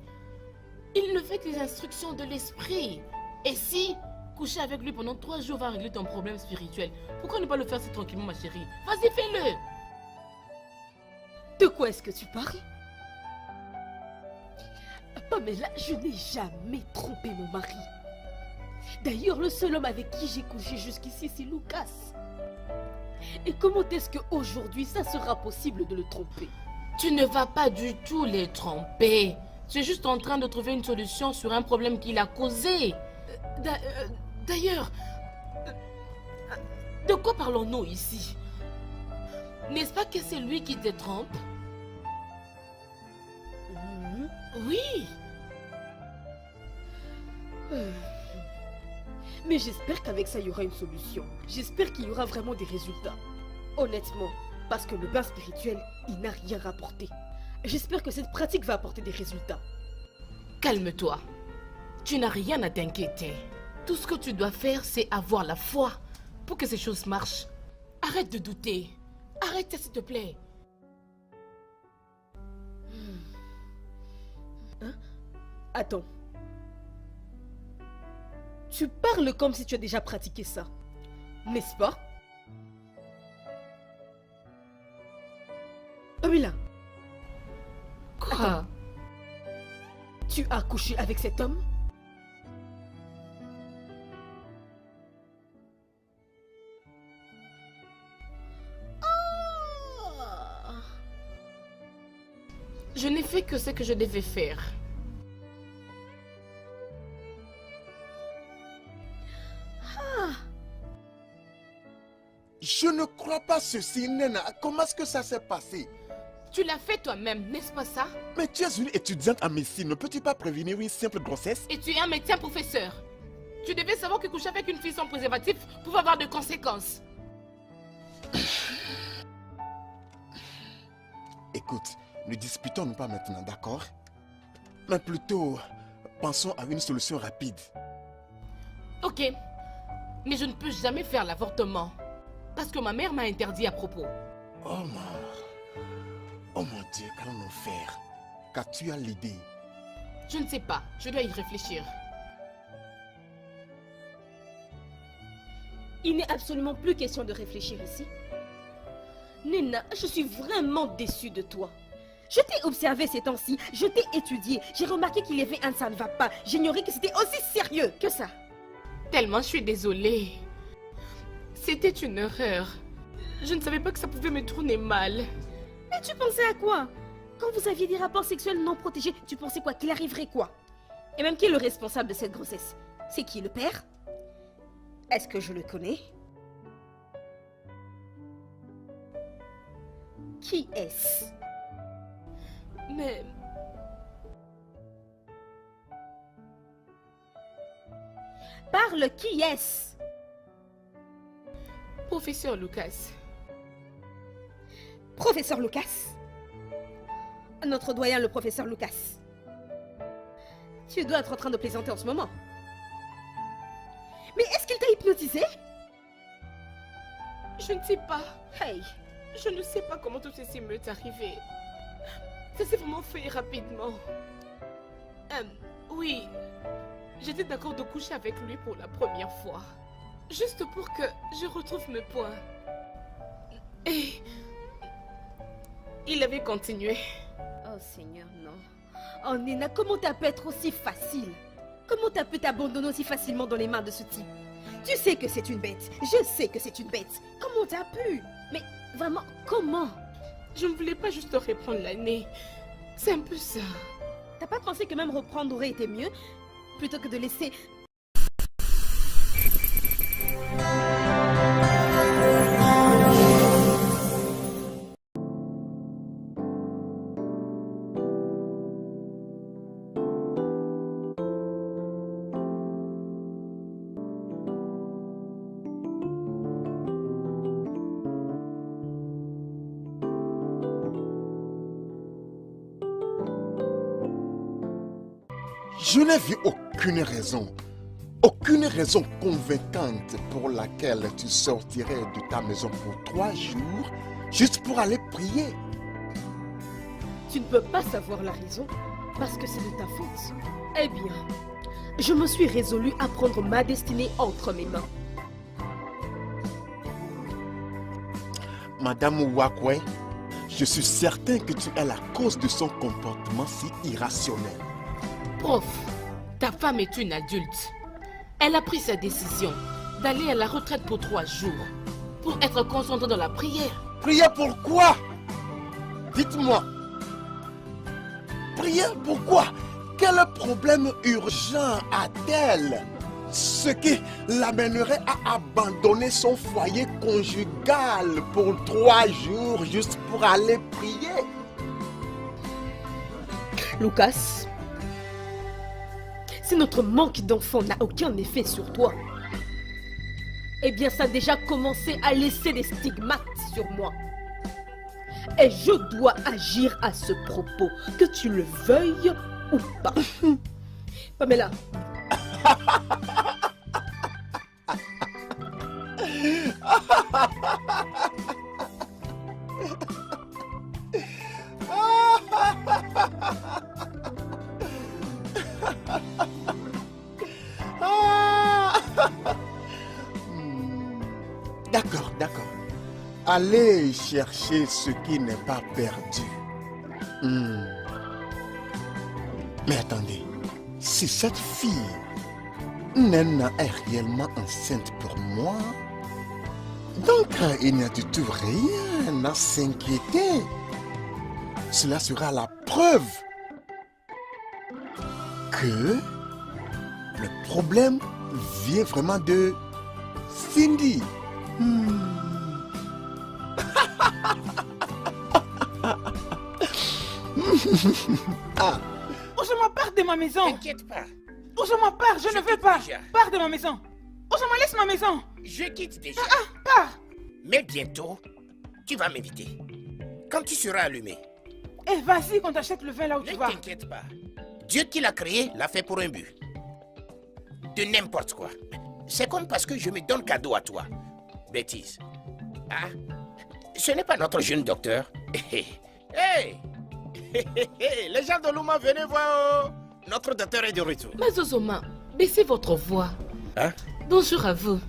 Il ne fait que les instructions de l'esprit. Et si coucher avec lui pendant 3 jours va régler ton problème spirituel, pourquoi ne pas le faire si tranquillement, ma chérie? Vas-y, fais-le. De quoi est-ce que tu parles? Pamela, je n'ai jamais trompé mon mari. D'ailleurs, le seul homme avec qui j'ai couché jusqu'ici, c'est Lucas. Et comment est-ce qu'aujourd'hui, ça sera possible de le tromper? Tu ne vas pas du tout les tromper. Tu es juste en train de trouver une solution sur un problème qu'il a causé. D'ailleurs, de quoi parlons-nous ici? N'est-ce pas que c'est lui qui te trompe? Mhm. Oui. Mais j'espère qu'avec ça, il y aura une solution. J'espère qu'il y aura vraiment des résultats. Honnêtement, parce que le bain spirituel, il n'a rien rapporté. J'espère que cette pratique va apporter des résultats. Calme-toi. Tu n'as rien à t'inquiéter. Tout ce que tu dois faire, c'est avoir la foi pour que ces choses marchent. Arrête de douter. Arrête ça, s'il te plaît. Attends. Tu parles comme si tu as déjà pratiqué ça, n'est-ce pas? Amila, Quoi? tu as couché avec cet homme? Je n'ai fait que ce que je devais faire. Je ne crois pas ceci, Nena. Comment est-ce que ça s'est passé? Tu l'as fait toi-même, n'est-ce pas ça? Mais tu es une étudiante en médecine. Ne peux-tu pas prévenir une simple grossesse? Et tu es un médecin professeur. Tu devais savoir que coucher avec une fille sans préservatif pouvait avoir de conséquences. Écoute, ne disputons-nous pas maintenant, d'accord? Mais plutôt, pensons à une solution rapide. Ok, mais je ne peux jamais faire l'avortement. Parce que ma mère m'a interdit à propos. Oh mon Dieu, qu'allons-nous faire? Qu'as-tu à l'idée? Je ne sais pas, je dois y réfléchir. Il n'est absolument plus question de réfléchir ici. Nena, je suis vraiment déçue de toi. Je t'ai observé ces temps-ci, je t'ai étudié, j'ai remarqué qu'il y avait un ça ne va pas. J'ignorais que c'était aussi sérieux que ça. Tellement je suis désolée. C'était une erreur. Je ne savais pas que ça pouvait me tourner mal. Mais tu pensais à quoi? Quand vous aviez des rapports sexuels non protégés, tu pensais quoi? Qu'il arriverait quoi? Et même qui est le responsable de cette grossesse? C'est qui, le père? Est-ce que je le connais? Qui est-ce? Mais... Parle, qui est-ce? Professeur Lucas. Professeur Lucas? Notre doyen, le professeur Lucas. Tu dois être en train de plaisanter en ce moment. Mais est-ce qu'il t'a hypnotisé? Je ne sais pas. Hey! Je ne sais pas comment tout ceci m'est arrivé. Ça s'est vraiment fait rapidement. Oui, j'étais d'accord de coucher avec lui pour la première fois. Juste pour que je retrouve mes points. Et... il avait continué. Oh Seigneur, non. Oh Nena, comment t'as pu être aussi facile? Comment t'as pu t'abandonner aussi facilement dans les mains de ce type? Tu sais que c'est une bête. Je sais que c'est une bête. Comment t'as pu? Mais vraiment, comment? Je ne voulais pas juste reprendre l'année. C'est un peu ça. T'as pas pensé que même reprendre aurait été mieux? Plutôt que de laisser... Je n'ai vu aucune raison convaincante pour laquelle tu sortirais de ta maison pour 3 jours juste pour aller prier. Tu ne peux pas savoir la raison parce que c'est de ta faute. Eh bien, je me suis résolue à prendre ma destinée entre mes mains. Madame Wakwe, je suis certain que tu es la cause de son comportement si irrationnel. Prof, ta femme est une adulte. Elle a pris sa décision d'aller à la retraite pour 3 jours pour être concentrée dans la prière. Prier pourquoi? Dites-moi. Prier pourquoi? Quel problème urgent a-t-elle? Ce qui l'amènerait à abandonner son foyer conjugal pour 3 jours juste pour aller prier? Lucas, si notre manque d'enfants n'a aucun effet sur toi, eh bien ça a déjà commencé à laisser des stigmates sur moi. Et je dois agir à ce propos, que tu le veuilles ou pas. Pamela. D'accord, d'accord. Allez chercher ce qui n'est pas perdu. Mais attendez, si cette fille, Nena, est réellement enceinte pour moi, donc il n'y a du tout rien à s'inquiéter. Cela sera la preuve que le problème vient vraiment de Cindy. Osama, pars de ma maison. T'inquiète pas. Osama, pars, je ne veux quitte pas. déjà. Pars de ma maison. Osama, laisse ma maison. Je quitte déjà. Pars. Mais bientôt, tu vas m'éviter. Quand tu seras allumé, Et vas-y qu'on t'achète le vin là où ne tu vas. t'inquiète pas. Dieu qui l'a créé l'a fait pour un but. De n'importe quoi. C'est comme parce que je me donne cadeau à toi. Bêtise. Ah, ce n'est pas notre jeune docteur. Hey! Les gens de Luma, venez voir. Notre docteur est de retour. Mais Ozoma, baissez votre voix. Hein? Bonjour à vous.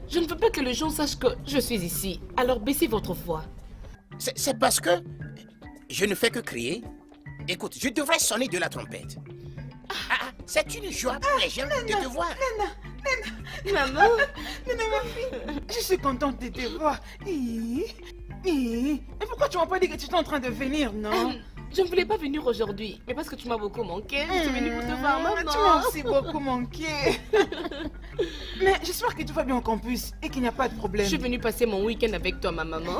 Je ne veux pas que les gens sachent que je suis ici. Alors baissez votre voix. C'est parce que je ne fais que crier. Écoute, je devrais sonner de la trompette. C'est une joie pour les gens de te voir. Maman, Nana, ma fille, je suis contente de te voir. Mais pourquoi tu m'as pas dit que tu étais en train de venir, non? je ne voulais pas venir aujourd'hui, mais parce que tu m'as beaucoup manqué, je suis venue pour te voir, maman. Tu m'as aussi beaucoup manqué. Mais j'espère que tout va bien au campus et qu'il n'y a pas de problème. Je suis venue passer mon week-end avec toi, ma maman.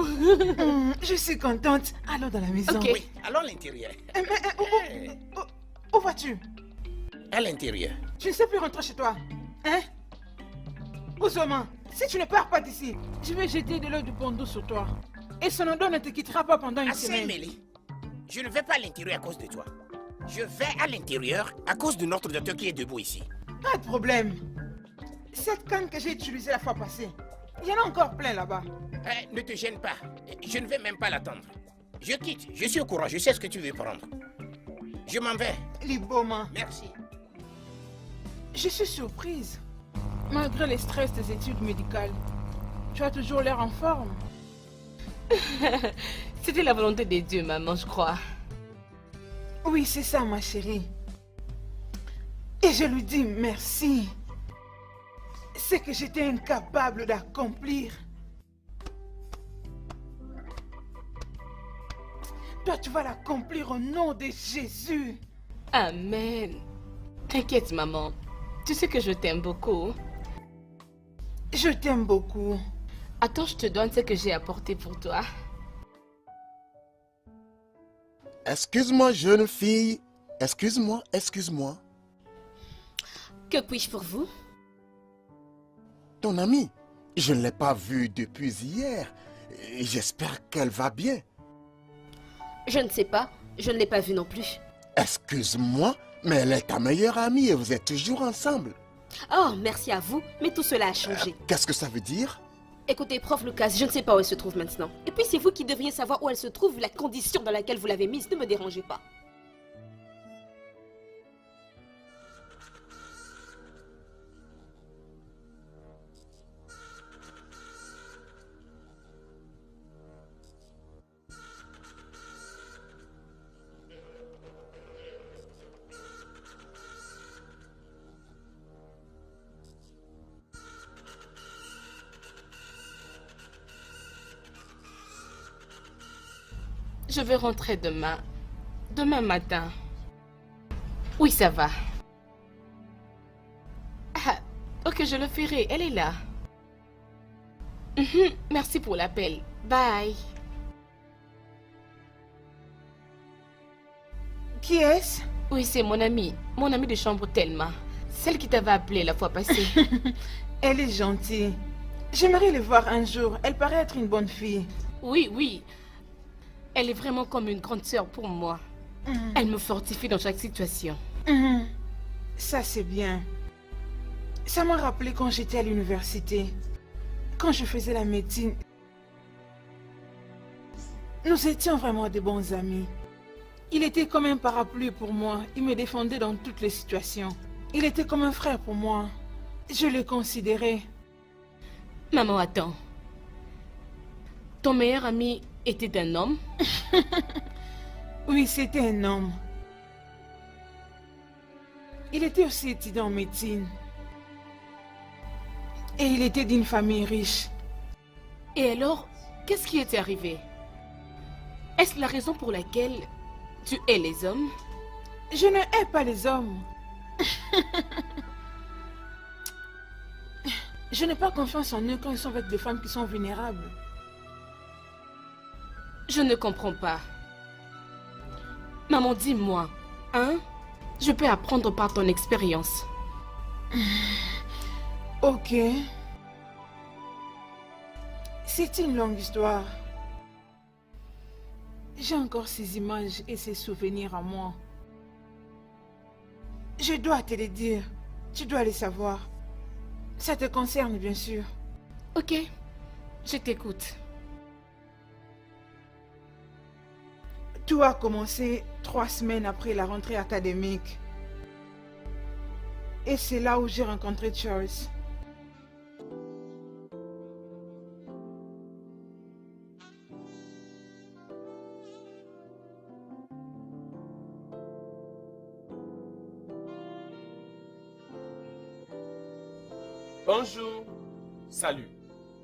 Je suis contente. Allons dans la maison. Ok. Oui, allons à l'intérieur. Où vas-tu? À l'intérieur. Tu ne sais plus rentrer chez toi. Hein? Osama, si tu ne pars pas d'ici, je vais jeter de l'eau du pont d'eau sur toi. Et Sonodo ne te quittera pas pendant une Assez semaine. mêlé. Je ne vais pas à l'intérieur à cause de toi. Je vais à l'intérieur à cause de notre docteur qui est debout ici. Pas de problème. Cette canne que j'ai utilisée la fois passée, il y en a encore plein là-bas. Ne te gêne pas. Je ne vais même pas l'attendre. Je quitte. Je suis au courant. Je sais ce que tu veux prendre. Je m'en vais. Liboma, Merci. je suis surprise. Malgré les stress des études médicales, tu as toujours l'air en forme. C'était la volonté de Dieu, maman, je crois. Oui, c'est ça, ma chérie. Et je lui dis merci. C'est que j'étais incapable d'accomplir. Toi, tu vas l'accomplir au nom de Jésus. Amen. T'inquiète, maman. Tu sais que je t'aime beaucoup. Je t'aime beaucoup. Attends, je te donne ce que j'ai apporté pour toi. Excuse-moi, jeune fille. Excuse-moi, excuse-moi. Que puis-je pour vous? Ton amie, je ne l'ai pas vue depuis hier. J'espère qu'elle va bien. Je ne sais pas. Je ne l'ai pas vue non plus. Excuse-moi, mais elle est ta meilleure amie et vous êtes toujours ensemble. Oh, merci à vous, mais tout cela a changé. Qu'est-ce que ça veut dire? Écoutez, prof Lucas, je ne sais pas où elle se trouve maintenant. Et puis c'est vous qui devriez savoir où elle se trouve, vu la condition dans laquelle vous l'avez mise. Ne me dérangez pas. Je vais rentrer demain. Demain matin. Oui, ça va. Ah, ok, je le ferai. Elle est là. Merci pour l'appel. Bye. Qui est-ce? Oui, c'est mon amie. Mon amie de chambre Thelma. Celle qui t'avait appelé la fois passée. Elle est gentille. J'aimerais le voir un jour. Elle paraît être une bonne fille. Oui, oui. Elle est vraiment comme une grande sœur pour moi. Elle me fortifie dans chaque situation. Ça, c'est bien. Ça m'a rappelé quand j'étais à l'université. Quand je faisais la médecine. Nous étions vraiment de bons amis. Il était comme un parapluie pour moi. Il me défendait dans toutes les situations. Il était comme un frère pour moi. Je le considérais. Maman, attends. Ton meilleur ami était un homme? Oui, c'était un homme. Il était aussi étudiant en médecine. Et il était d'une famille riche. Et alors, qu'est-ce qui était arrivé? Est-ce la raison pour laquelle tu hais les hommes? Je ne hais pas les hommes. Je n'ai pas confiance en eux quand ils sont avec des femmes qui sont vulnérables. Je ne comprends pas. Maman, dis-moi, hein? Je peux apprendre par ton expérience. Ok. C'est une longue histoire. J'ai encore ces images et ces souvenirs à moi. Je dois te les dire. Tu dois les savoir. Ça te concerne, bien sûr. Ok, je t'écoute. Tout a commencé 3 semaines après la rentrée académique. Et c'est là où j'ai rencontré Charles. Bonjour. Salut.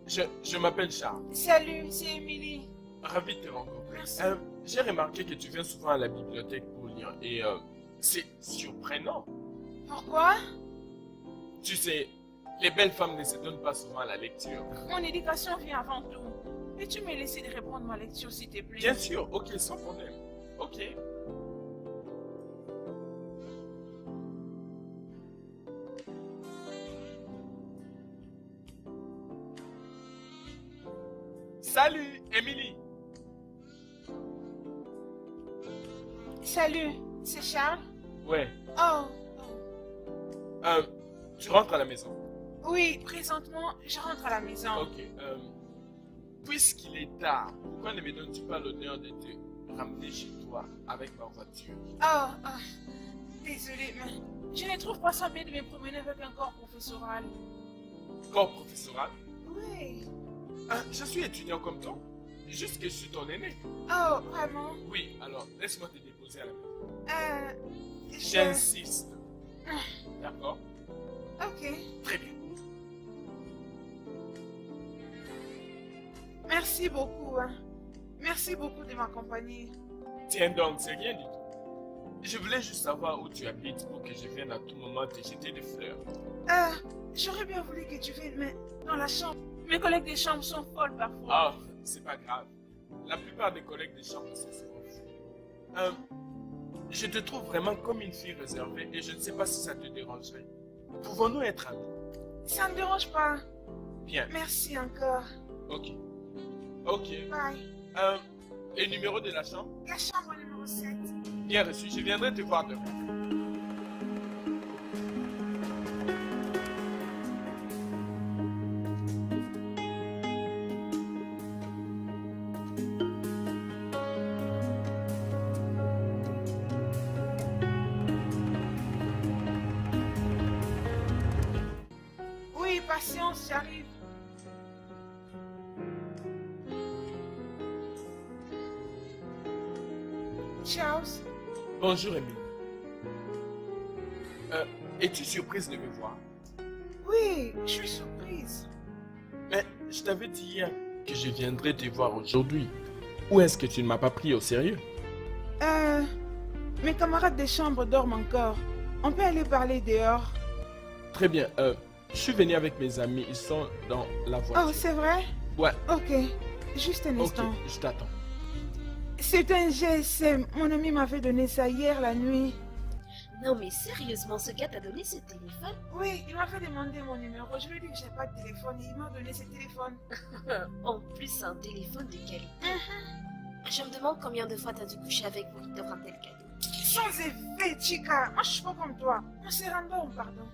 Je m'appelle Charles. Salut, c'est Emily. Ravi de te rencontrer. Merci. J'ai remarqué que tu viens souvent à la bibliothèque pour lire et c'est surprenant. Pourquoi? Tu sais, les belles femmes ne se donnent pas souvent à la lecture. Mon éducation vient avant tout. Peux-tu me laisser de reprendre ma lecture, s'il te plaît? Bien sûr, ok, sans problème. Ok. Salut, Emily. Salut, c'est Charles? Ouais. Oh, Tu rentres à la maison. oui, présentement, je rentre à la maison. Ok. Puisqu'il est tard, pourquoi ne me donnes-tu pas l'honneur de te ramener chez toi avec ma voiture? Désolée, mais je ne trouve pas ça bien de me promener avec un corps professoral. Corps professoral? Oui. Je suis étudiant comme toi. Juste que je suis ton aîné. Oh, vraiment? Oui, alors laisse-moi te déposer à la maison. Je... J'insiste. D'accord? Ok. Très bien. Merci beaucoup. Merci beaucoup de m'accompagner. Tiens donc, c'est rien du tout. Je voulais juste savoir où tu habites pour que je vienne à tout moment te jeter des fleurs. J'aurais bien voulu que tu viennes, mais dans la chambre. Mes collègues de chambre sont folles parfois. Ah, c'est pas grave. La plupart des collègues de chambre sont souvent fous. Je te trouve vraiment comme une fille réservée et je ne sais pas si ça te dérangerait. Pouvons-nous être amis? Ça ne me dérange pas. Bien. Merci encore. Ok. Ok. Bye. Et numéro de la chambre? La chambre numéro 7. Bien reçu. Je viendrai te voir demain. Oui, patience, j'arrive. Charles? Bonjour, Emile. Es-tu surprise de me voir? Oui, je suis surprise. Mais je t'avais dit hier que je viendrais te voir aujourd'hui. Ou est-ce que tu ne m'as pas pris au sérieux? Mes camarades de chambre dorment encore. On peut aller parler dehors. Très bien. Je suis venu avec mes amis. Ils sont dans la voiture. Oh, c'est vrai? Ouais. Ok, juste un Ok, instant. je t'attends. C'est un GSM. Mon ami m'avait donné ça hier la nuit. Non mais sérieusement, ce gars t'a donné ce téléphone? Oui, il m'a fait demander mon numéro. Je lui ai dit que j'ai pas de téléphone et il m'a donné ce téléphone. En plus, un téléphone de qualité. Je me demande combien de fois t'as dû coucher avec pour qu'il t'offre un tel cadeau. Sans effet, Chica. Moi, je suis pas comme toi. On s'est random, pardon.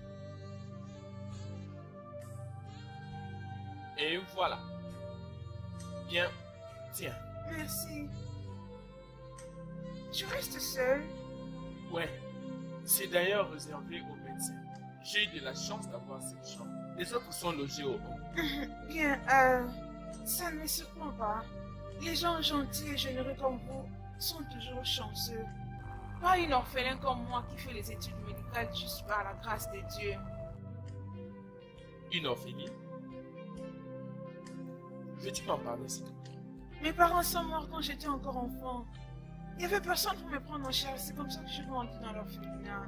Et voilà. Bien, tiens. Merci. Tu restes seul? Ouais, c'est d'ailleurs réservé aux médecins. J'ai eu de la chance d'avoir cette chambre. Les autres sont logés au haut. Bien, ça ne me surprend pas. Les gens gentils et généreux comme vous sont toujours chanceux. Pas une orphelin comme moi qui fait les études médicales juste par la grâce de Dieu. Une orpheline. Veux-tu m'en parler, s'il te plaît? Mes parents sont morts quand j'étais encore enfant. Il n'y avait personne pour me prendre en charge. C'est comme ça que je suis grandi dans l'orphelinat.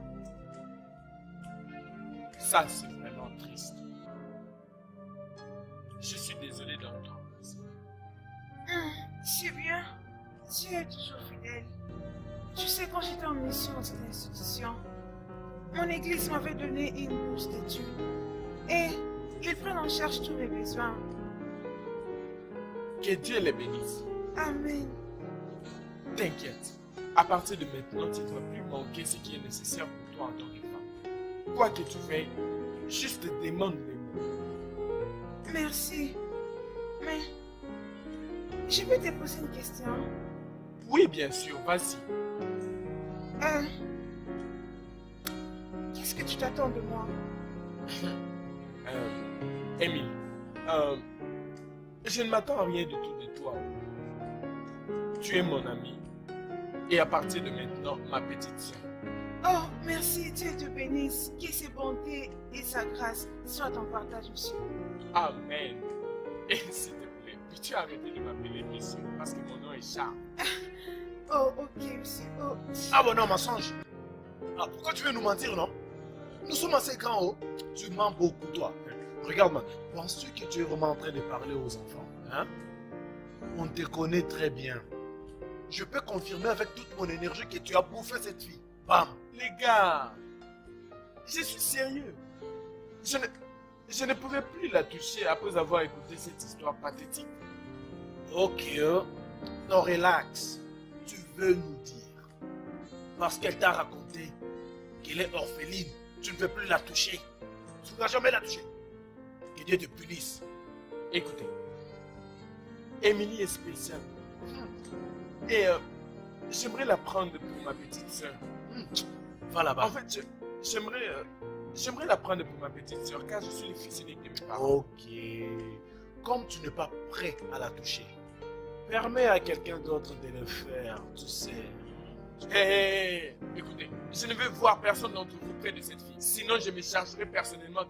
Ça, c'est vraiment triste. Je suis désolé d'entendre ça. C'est bien. Tu es toujours fidèle. Tu sais, quand j'étais en mission dans cette institution, mon église m'avait donné une bourse d'études. Et ils prennent en charge tous mes besoins. Que Dieu les bénisse. Amen. T'inquiète. À partir de maintenant, tu ne dois plus manquer ce qui est nécessaire pour toi en tant que femme. Quoi que tu fasses, juste demande-le-moi. Merci. Mais je peux te poser une question? Oui, bien sûr, vas-y. Qu'est-ce que tu t'attends de moi? Émilie, je ne m'attends à rien du tout de toi. Tu es mon amie. Et à partir de maintenant, ma petite soeur. Oh, merci, Dieu te bénisse. Que ses bontés et sa grâce soient en partage, monsieur. Amen. Et s'il te plaît, peux-tu arrêter de m'appeler monsieur parce que mon nom est Charles. Oh, ok, monsieur. Oh. Ah bon, non, mensonge. Ah, pourquoi tu veux nous mentir, non? Nous sommes assez grands, oh. Tu mens beaucoup, toi. Regarde-moi, penses-tu que tu es vraiment en train de parler aux enfants, hein? On te connaît très bien. Je peux confirmer avec toute mon énergie que tu as bouffé cette fille. Bam! Les gars, je suis sérieux. Je ne pouvais plus la toucher après avoir écouté cette histoire pathétique. Ok, non, relax. Tu veux nous dire, parce qu'elle t'a raconté qu'elle est orpheline, tu ne veux plus la toucher. Tu ne vas jamais la toucher. Que Dieu te punisse. Écoutez, Émilie est spéciale. Et j'aimerais la prendre pour ma petite soeur. Va là-bas. En fait, j'aimerais la prendre pour ma petite soeur car je suis le fils unique de mes parents. Ok. Comme tu n'es pas prêt à la toucher, permets à quelqu'un d'autre de le faire, tu sais. Hé, écoutez, je ne veux voir personne d'entre vous près de cette fille. Sinon, je me chargerai personnellement de...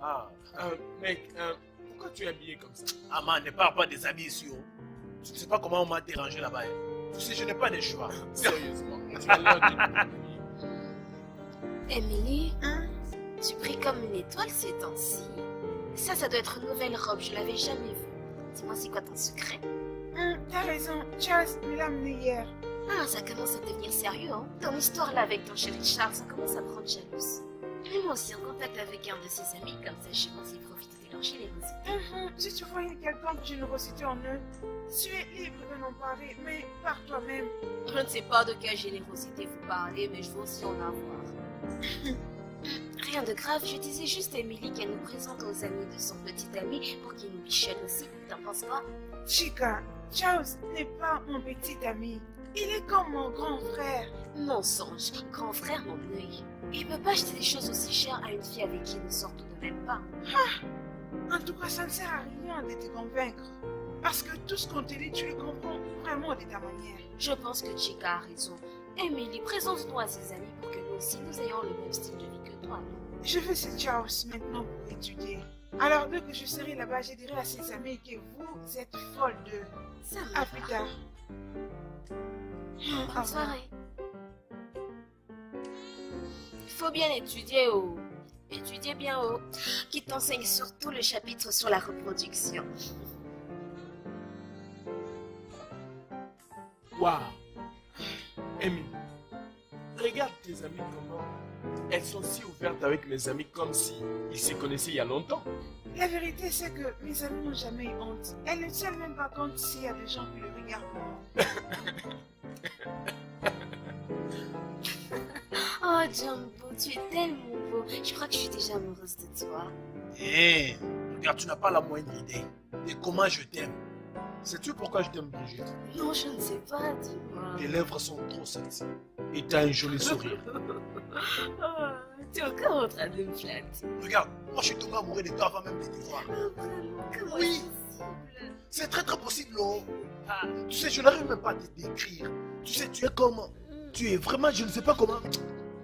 Ah, Mec, pourquoi tu es habillé comme ça? ah man, ne parle pas des habits ici. Oh. Tu ne sais pas comment on m'a dérangé là-bas. Hein. Tu sais, je n'ai pas de choix. Sérieusement, tu as l'air d'une... Emily, tu brilles comme une étoile ces temps-ci. Ça doit être une nouvelle robe, je l'avais jamais vue. Dis-moi, c'est quoi ton secret? T'as raison, Charles me l'a amené hier. Ah, ça commence à devenir sérieux, hein. Ton histoire là avec ton chéri Charles, ça commence à prendre jalouse. Mets-moi aussi en contact avec un de ses amis, comme ça je vais aussi profiter de leur générosité. Si tu voyais quelconque générosité en eux, tu es libre de n'en parler, mais par toi-même. Je ne sais pas de quelle générosité vous parlez, mais je veux aussi en avoir. Rien de grave, je disais juste à Emily qu'elle nous présente aux amis de son petit ami pour qu'il nous bichonne aussi. T'en penses quoi? Chica, Charles n'est pas mon petit ami. Il est comme mon grand frère. Mensonge, grand frère mon œil. Il peut pas acheter des choses aussi chères à une fille avec qui il ne sort tout de même pas. En tout cas, ça ne sert à rien de te convaincre. Parce que tout ce qu'on te dit, tu le comprends vraiment de ta manière. Je pense que Chica a raison. Emily, présente-nous à ses amis pour que nous aussi nous ayons le même style de vie que toi. Je vais chez Charles maintenant pour étudier. Alors dès que je serai là-bas, je dirai à ses amis que vous êtes folle d'eux. Ça me À va. plus tard. Bonne soirée. Il faut bien étudier, oh. Étudier bien, oh. Qui t'enseigne surtout le chapitre sur la reproduction. Waouh! Amy, regarde tes amis comment elles sont si ouvertes avec mes amis comme si ils se connaissaient il y a longtemps. La vérité, c'est que mes amis n'ont jamais eu honte. Elles ne tiennent même pas compte s'il y a des gens qui le regardent. Oh, Jumbo, tu es tellement beau. Je crois que je suis déjà amoureuse de toi. Hé, regarde, tu n'as pas la moindre idée de comment je t'aime. Sais-tu pourquoi je t'aime, Brigitte? Non, je ne sais pas, dis-moi. Tes lèvres sont trop sexy. Et tu as un joli sourire. Oh, tu es encore en train de me flatter. Regarde, moi je suis tombé amoureux de toi avant même de te voir. Oh, vraiment, comment Oui. est-ce possible? C'est très très possible, oh. Ah, tu sais, je n'arrive même pas à te décrire. Tu sais, tu es comme... Tu es vraiment, je ne sais pas comment...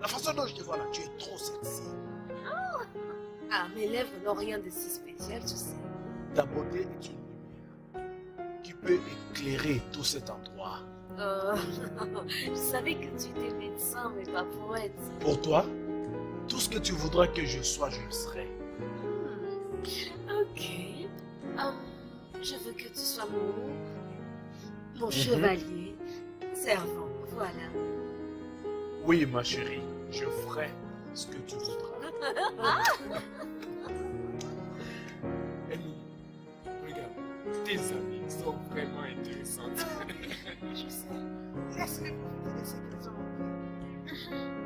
La façon dont je te vois là, tu es trop sexy. Ah, mes lèvres n'ont rien de si spécial, tu sais. Ta beauté est une lumière qui peut éclairer tout cet endroit. Oh, je savais que tu étais médecin, mais pas poète. Pour toi, tout ce que tu voudras que je sois, je le serai. Ok. Je veux que tu sois mon chevalier, servant, voilà. Oui, ma chérie, je ferai ce que tu voudras. Amy, regarde, tes amis sont vraiment intéressantes. Je sais. Laisse-les profiter de ce qu'ils ont.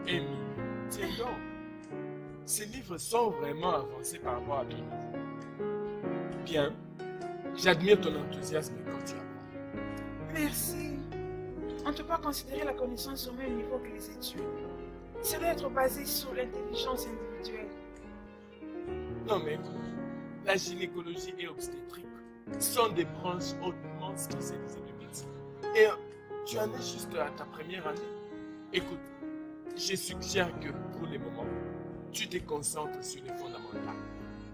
Amy, tiens donc. Ces livres sont vraiment avancés par rapport à ton niveau. Bien, j'admire ton enthousiasme quand tu apprends. Merci. On ne peut pas considérer la connaissance au même niveau que les études. Ça doit être basé sur l'intelligence individuelle. Non mais écoute, la gynécologie et obstétrique sont des branches hautement spécialisées de médecine. Et tu en es juste à ta première année. Écoute, je suggère que pour le moment, tu te concentres sur les fondamentaux.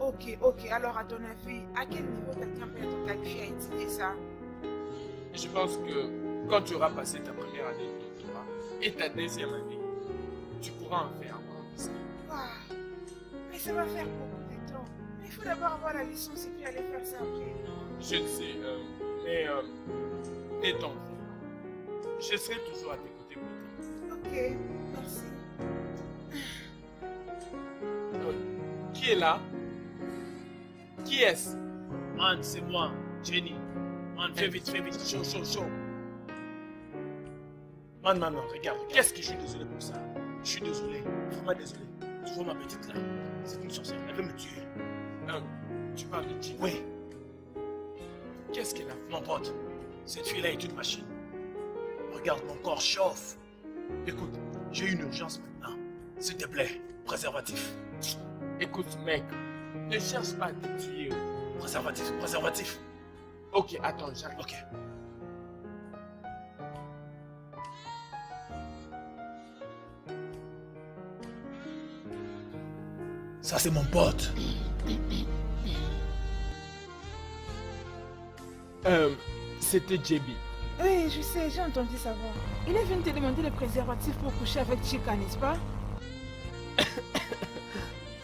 Ok. Alors, à ton avis, à quel niveau quelqu'un peut être qualifié à étudier ça? Je pense que quand tu auras passé ta première année de doctorat et ta deuxième année, tu pourras en faire encore plus. Ah, mais ça va faire beaucoup de temps. Il faut d'abord avoir la licence et puis aller faire ça après. Je le sais, mais n'étant plus, je serai toujours à tes côtés pour t'aider. Ok, merci. Qui est là? Qui est-ce? Man, c'est moi, Jenny. Man, fais vite, chaud. Man, regarde. Qu'est-ce qui Je suis désolé pour ça. Je suis désolé, vraiment désolé. Tu vois ma petite là, c'est une sorcière, elle veut me tuer. Tu parles de Jean? Oui, Qu'est-ce qu'elle a fait? mon pote, cette fille-là est une machine. Regarde, mon corps chauffe. Écoute, j'ai une urgence maintenant. S'il te plaît, préservatif. Écoute, mec, ne cherche pas à te tuer. Préservatif. Ok, attends, j'arrive. Ok. Ça, c'est mon pote. C'était JB. Oui, je sais, j'ai entendu savoir. Il est venu te demander le préservatif pour coucher avec Chica, n'est-ce pas?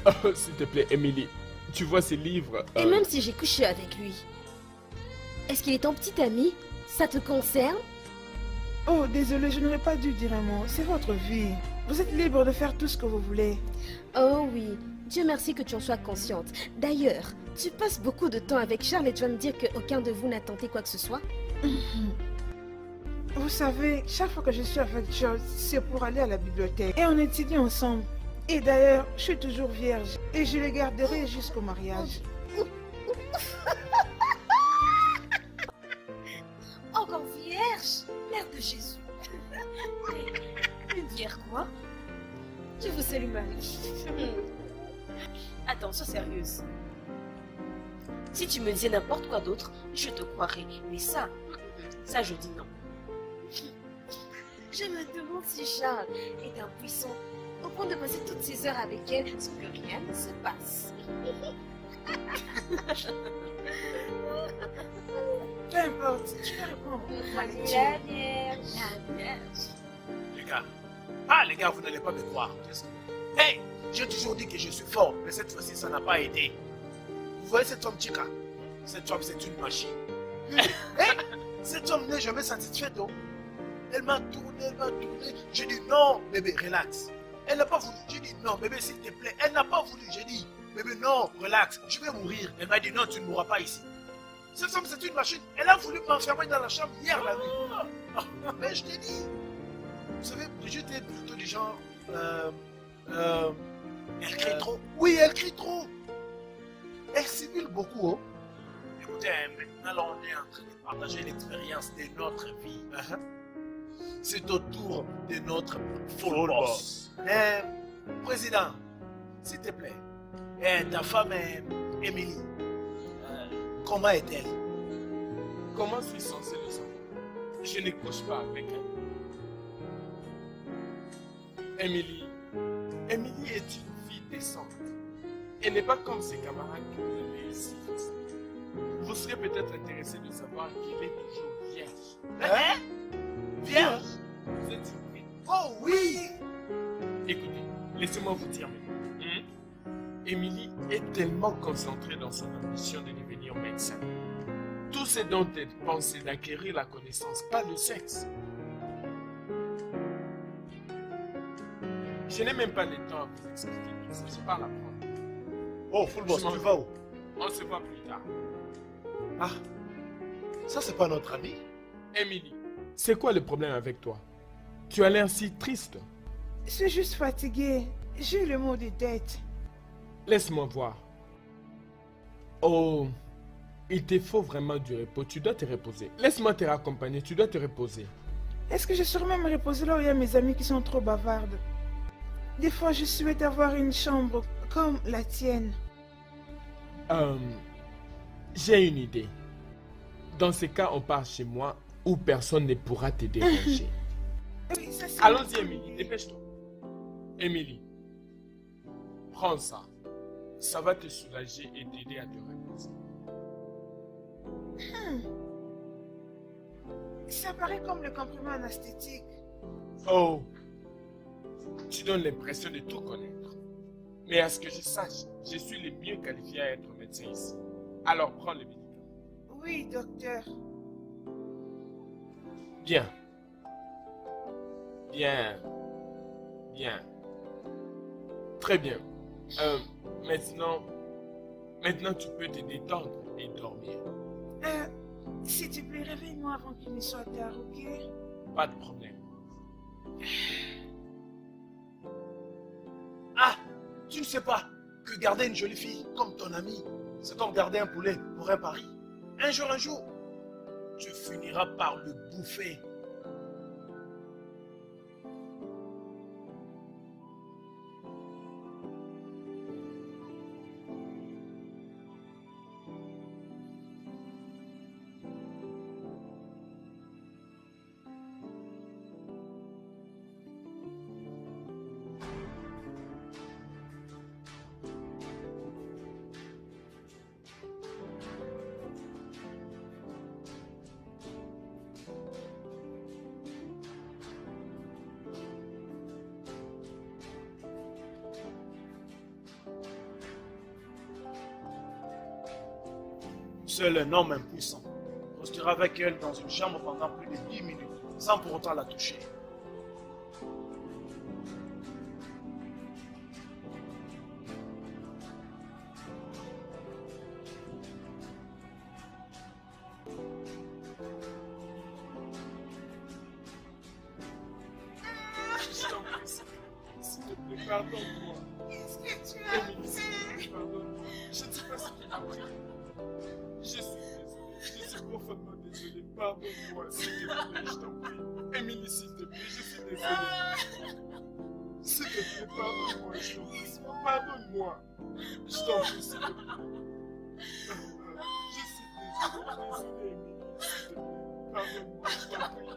Oh, s'il te plaît, Emily, tu vois ces livres. Et même si j'ai couché avec lui, est-ce qu'il est ton petit ami? Ça te concerne? Oh, désolé, je n'aurais pas dû dire un mot. C'est votre vie. Vous êtes libre de faire tout ce que vous voulez. Oh oui, Dieu merci que tu en sois consciente. D'ailleurs, tu passes beaucoup de temps avec Charles et tu vas me dire qu'aucun de vous n'a tenté quoi que ce soit? Vous savez, chaque fois que je suis avec George, c'est pour aller à la bibliothèque. Et on étudie ensemble. Et d'ailleurs, je suis toujours vierge. Et je le garderai jusqu'au mariage. Encore vierge? Mère de Jésus. Une vierge quoi? Je vous salue Marie. Attends, sois sérieuse. Si tu me disais n'importe quoi d'autre, je te croirais. Mais ça je dis non. Je me demande si Charles est impuissant au point de passer toutes ces heures avec elle sans que rien ne se passe. Peu importe, tu peux répondre. La vierge. Les gars, vous n'allez pas me croire. Hey, j'ai toujours dit que je suis fort, mais cette fois-ci, ça n'a pas aidé. Vous voyez cette femme Chica? Cette femme, c'est une machine. Hey, cette femme n'est jamais satisfaite. Oh. Elle m'a tourné. J'ai dit non, bébé, relax. Elle n'a pas voulu. J'ai dit non, bébé, s'il te plaît. Elle n'a pas voulu. J'ai dit Bébé, non, relax, je vais mourir. Elle m'a dit non, tu ne mourras pas ici. Cette femme, c'est une machine. Elle a voulu m'enfermer dans la chambre hier la nuit. Mais je t'ai dit. Vous savez, Brigitte est plutôt du genre... elle crie trop. Oui, elle crie trop. Elle simule beaucoup. Oh. Écoutez, maintenant on est en train de partager l'expérience de notre vie. C'est au tour de notre full boss. Mais, président, s'il te plaît, ta femme, Émilie, comment est-elle? Comment suis-je censé le savoir? Je ne couche pas avec elle. Émilie est une fille décente. Elle n'est pas comme ses camarades que vous avez ici. Vous serez peut-être intéressé de savoir qu'elle est toujours vierge. Hein? Vierge? Vous êtes surpris? Oh oui! Écoutez, laissez-moi vous dire maintenant. Émilie est tellement concentrée dans son ambition de devenir médecin. Tout ce dont elle pense, c'est d'acquérir la connaissance, pas le sexe. Je n'ai même pas le temps à vous expliquer tout ça, je pars l'apprendre. Oh, full boss, tu vas où? On se voit plus tard. Ah, ça c'est pas notre ami? Émilie, c'est quoi le problème avec toi? Tu as l'air si triste. Je suis juste fatiguée. J'ai le mot de tête. Laisse-moi voir. Oh, il te faut vraiment du repos. Tu dois te reposer. Laisse-moi te raccompagner. Tu dois te reposer. Est-ce que je saurais même me reposer là où il y a mes amis qui sont trop bavardes? Des fois, je souhaite avoir une chambre comme la tienne. J'ai une idée. Dans ce cas, on part chez moi où personne ne pourra te déranger. Oui, ça, c'est... Allons-y, Émilie. Dépêche-toi. Émilie, prends ça. Ça va te soulager et t'aider à te reposer. Ça paraît comme le comprimé anesthétique. Oh, tu donnes l'impression de tout connaître. Mais à ce que je sache, je suis le mieux qualifié à être médecin ici. Alors prends le médicament. Oui, docteur. Bien. Bien. Bien. Très bien. Maintenant tu peux te détendre et dormir. S'il te plaît, réveille-moi avant qu'il ne soit tard, ok? Pas de problème. Ah, tu ne sais pas que garder une jolie fille comme ton amie, c'est comme garder un poulet pour un pari. Un jour, tu finiras par le bouffer. Seul un homme impuissant restera avec elle dans une chambre pendant plus de 10 minutes, sans pour autant la toucher. S'il te plaît, pardonne-moi. Qu'est-ce que tu as Émilie, s'il te plaît, pardonne-moi. Je ne sais pas ce qui m'a pris. Je suis désolé. Je suis profondément désolé. Pardonne-moi, s'il te plaît, je t'en prie. Émilie, s'il te plaît, je suis désolé. S'il te plaît, pardonne-moi, je t'en prie. Pardonne-moi. Je t'en prie, s'il te plaît. Je suis désolé, Émilie, s'il te plaît. Pardonne-moi, je t'en prie.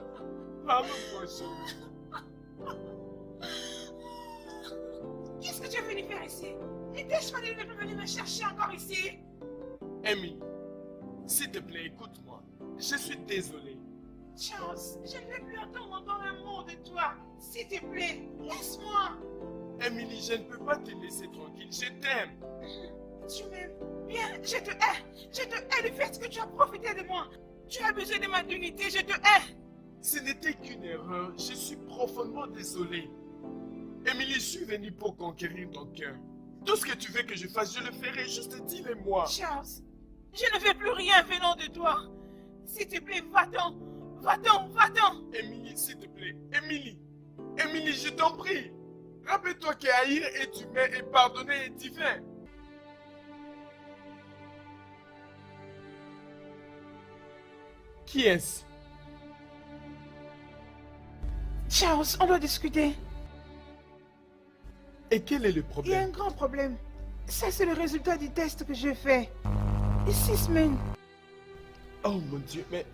Pardonne-moi, chérie. Qu'est-ce que tu es venu faire ici? N'étais-je pas de venir me chercher encore ici? Emily, s'il te plaît, écoute-moi. Je suis désolé. Chance, je ne vais plus entendre un mot de toi. S'il te plaît, laisse-moi. Emily, je ne peux pas te laisser tranquille. Je t'aime. Tu m'aimes bien, je te hais. Je te hais du fait que tu as profité de moi. Tu as besoin de ma dignité, je te hais. Ce n'était qu'une erreur. Je suis profondément désolé. Emily, je suis venu pour conquérir ton cœur. Tout ce que tu veux que je fasse, je le ferai. Juste dis-le-moi. Charles, je ne fais plus rien venant de toi. S'il te plaît, va-t'en. Va-t'en, va-t'en. Émilie, s'il te plaît. Émilie. Émilie, je t'en prie. Rappelle-toi qu'haïr est humain et pardonner est divin. Qui est-ce? Charles, on doit discuter. Et quel est le Il y a problème? un grand problème. Ça, c'est le résultat du test que j'ai fait. Et 6 semaines. Oh mon Dieu, mais...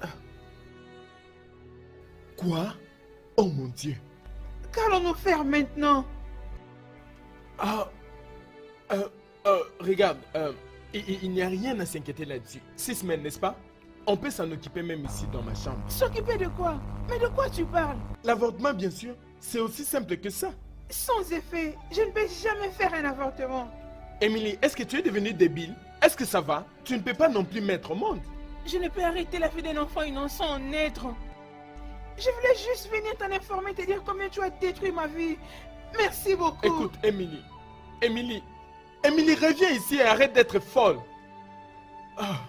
Quoi? Oh mon Dieu. Qu'allons-nous faire maintenant? Ah... regarde, il n'y a rien à s'inquiéter là-dessus. 6 semaines, n'est-ce pas? On peut s'en occuper même ici dans ma chambre. S'occuper de quoi? Mais de quoi tu parles? L'avortement, bien sûr, c'est aussi simple que ça. Sans effet, je ne peux jamais faire un avortement. Émilie, est-ce que tu es devenue débile? Est-ce que ça va? Tu ne peux pas non plus mettre au monde. Je ne peux arrêter la vie d'un enfant innocent en naître. Je voulais juste venir t'en informer, te dire combien tu as détruit ma vie. Merci beaucoup. Écoute, Émilie, reviens ici et arrête d'être folle. Ah.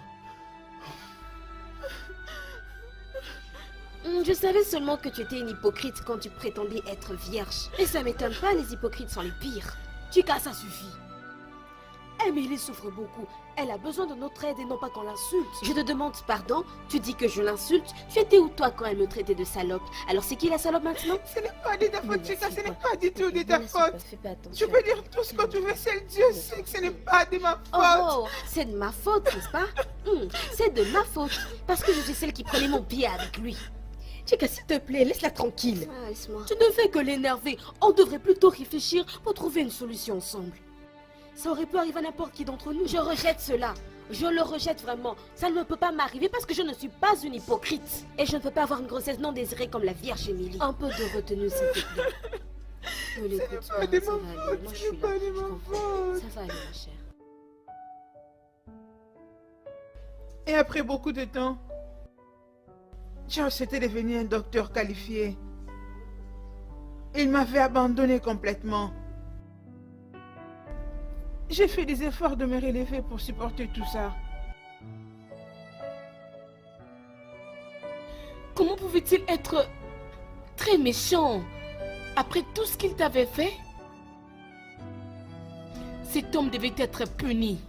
Je savais seulement que tu étais une hypocrite quand tu prétendais être vierge. Et ça m'étonne pas, les hypocrites sont les pires. Chica, ça suffit. Emily souffre beaucoup. Elle a besoin de notre aide et non pas qu'on l'insulte. Je te demande pardon, tu dis que je l'insulte. Tu étais où toi quand elle me traitait de salope? Alors c'est qui la salope maintenant? Ce n'est pas de ta faute, Chica, ce n'est pas du tout de ta faute. Fais pas attention. Tu peux dire tout ce que tu veux, seul Dieu sait que ce n'est pas de ma faute. Oh, c'est de ma faute, n'est-ce pas? C'est de ma faute. Parce que je suis celle qui prenait mon pied avec lui. Chica, s'il te plaît, laisse-la tranquille. Ah, laisse-moi. Tu ne fais que l'énerver. On devrait plutôt réfléchir pour trouver une solution ensemble. Ça aurait pu arriver à n'importe qui d'entre nous. Je rejette cela. Je le rejette vraiment. Ça ne peut pas m'arriver parce que je ne suis pas une hypocrite. Et je ne peux pas avoir une grossesse non désirée comme la Vierge Émilie. Un peu de retenue, s'il te plaît. Ne l'écoute pas, ça va aller. Moi, je suis là. Ça va aller, ma chère. Et après beaucoup de temps, Charles était devenu un docteur qualifié. Il m'avait abandonné complètement. J'ai fait des efforts de me relever pour supporter tout ça. Comment pouvait-il être très méchant après tout ce qu'il t'avait fait? Cet homme devait être puni.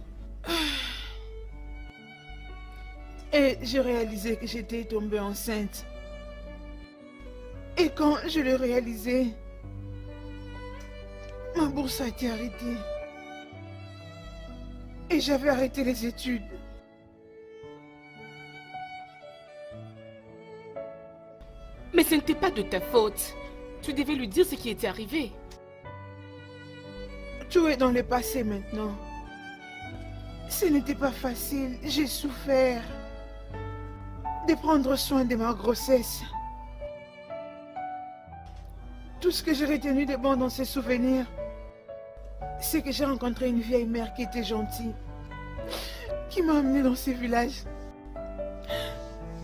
Et j'ai réalisé que j'étais tombée enceinte. Et quand je l'ai réalisé, ma bourse a été arrêtée. Et j'avais arrêté les études. Mais ce n'était pas de ta faute. Tu devais lui dire ce qui était arrivé. Tout est dans le passé maintenant. Ce n'était pas facile. J'ai souffert de prendre soin de ma grossesse. Tout ce que j'ai retenu de bon dans ces souvenirs, c'est que j'ai rencontré une vieille mère qui était gentille, qui m'a amenée dans ce village.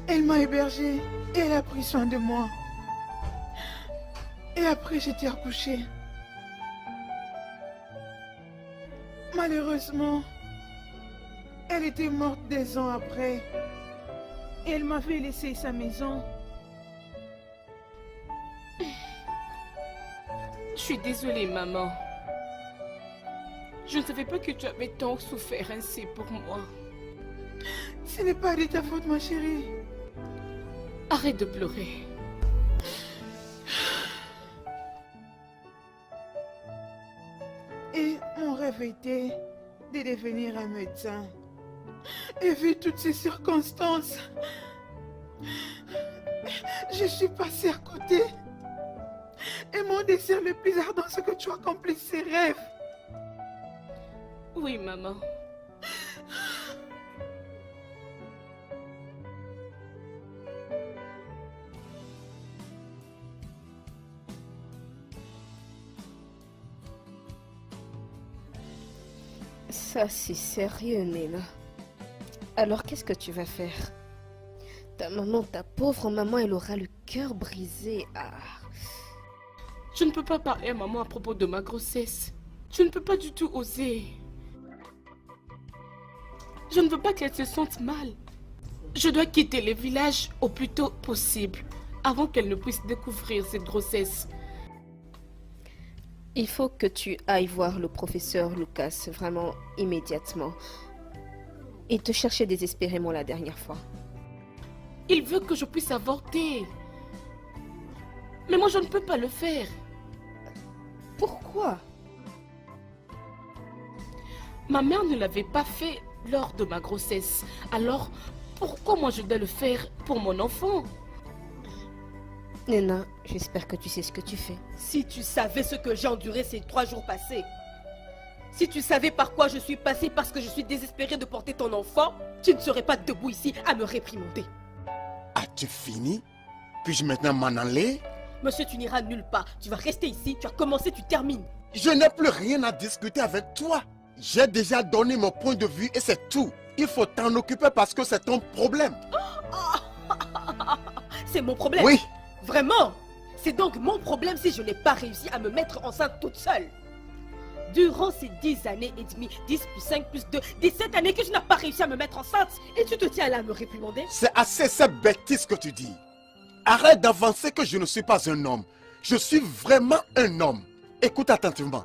Elle m'a hébergée et elle a pris soin de moi. Et après, j'étais accouchée. Malheureusement, elle était morte 2 ans après. Et elle m'avait laissé sa maison. Je suis désolée, maman. Je ne savais pas que tu avais tant souffert ainsi pour moi. Ce n'est pas de ta faute, ma chérie. Arrête de pleurer. Et mon rêve était de devenir un médecin. Et vu toutes ces circonstances, je suis passée à côté. Et mon désir le plus ardent, c'est que tu accomplisses ces rêves. Oui, maman. Ça, c'est sérieux, Nena. Alors, qu'est-ce que tu vas faire? Ta maman, ta pauvre maman, elle aura le cœur brisé. Ah. Je ne peux pas parler à maman à propos de ma grossesse. Je ne peux pas du tout oser. Je ne veux pas qu'elle se sente mal. Je dois quitter le village au plus tôt possible, avant qu'elle ne puisse découvrir cette grossesse. Il faut que tu ailles voir le professeur Lucas, vraiment immédiatement. Il te cherchait désespérément la dernière fois. Il veut que je puisse avorter. Mais moi, je ne peux pas le faire. Pourquoi? Ma mère ne l'avait pas fait lors de ma grossesse. Alors, pourquoi moi je dois le faire pour mon enfant? Nena, j'espère que tu sais ce que tu fais. Si tu savais ce que j'ai enduré ces 3 jours passés, si tu savais par quoi je suis passée parce que je suis désespérée de porter ton enfant, tu ne serais pas debout ici à me réprimander. As-tu fini? Puis-je maintenant m'en aller? Monsieur, tu n'iras nulle part. Tu vas rester ici. Tu as commencé, tu termines. Je n'ai plus rien à discuter avec toi. J'ai déjà donné mon point de vue et c'est tout. Il faut t'en occuper parce que c'est ton problème. C'est mon problème. Oui. Vraiment? C'est donc mon problème si je n'ai pas réussi à me mettre enceinte toute seule. Durant ces 10 années et demie, 10 plus 5 plus 2, 17 années que je n'ai pas réussi à me mettre enceinte. Et tu te tiens là à me réprimander? C'est assez cette bêtise que tu dis. Arrête d'avancer que je ne suis pas un homme. Je suis vraiment un homme. Écoute attentivement.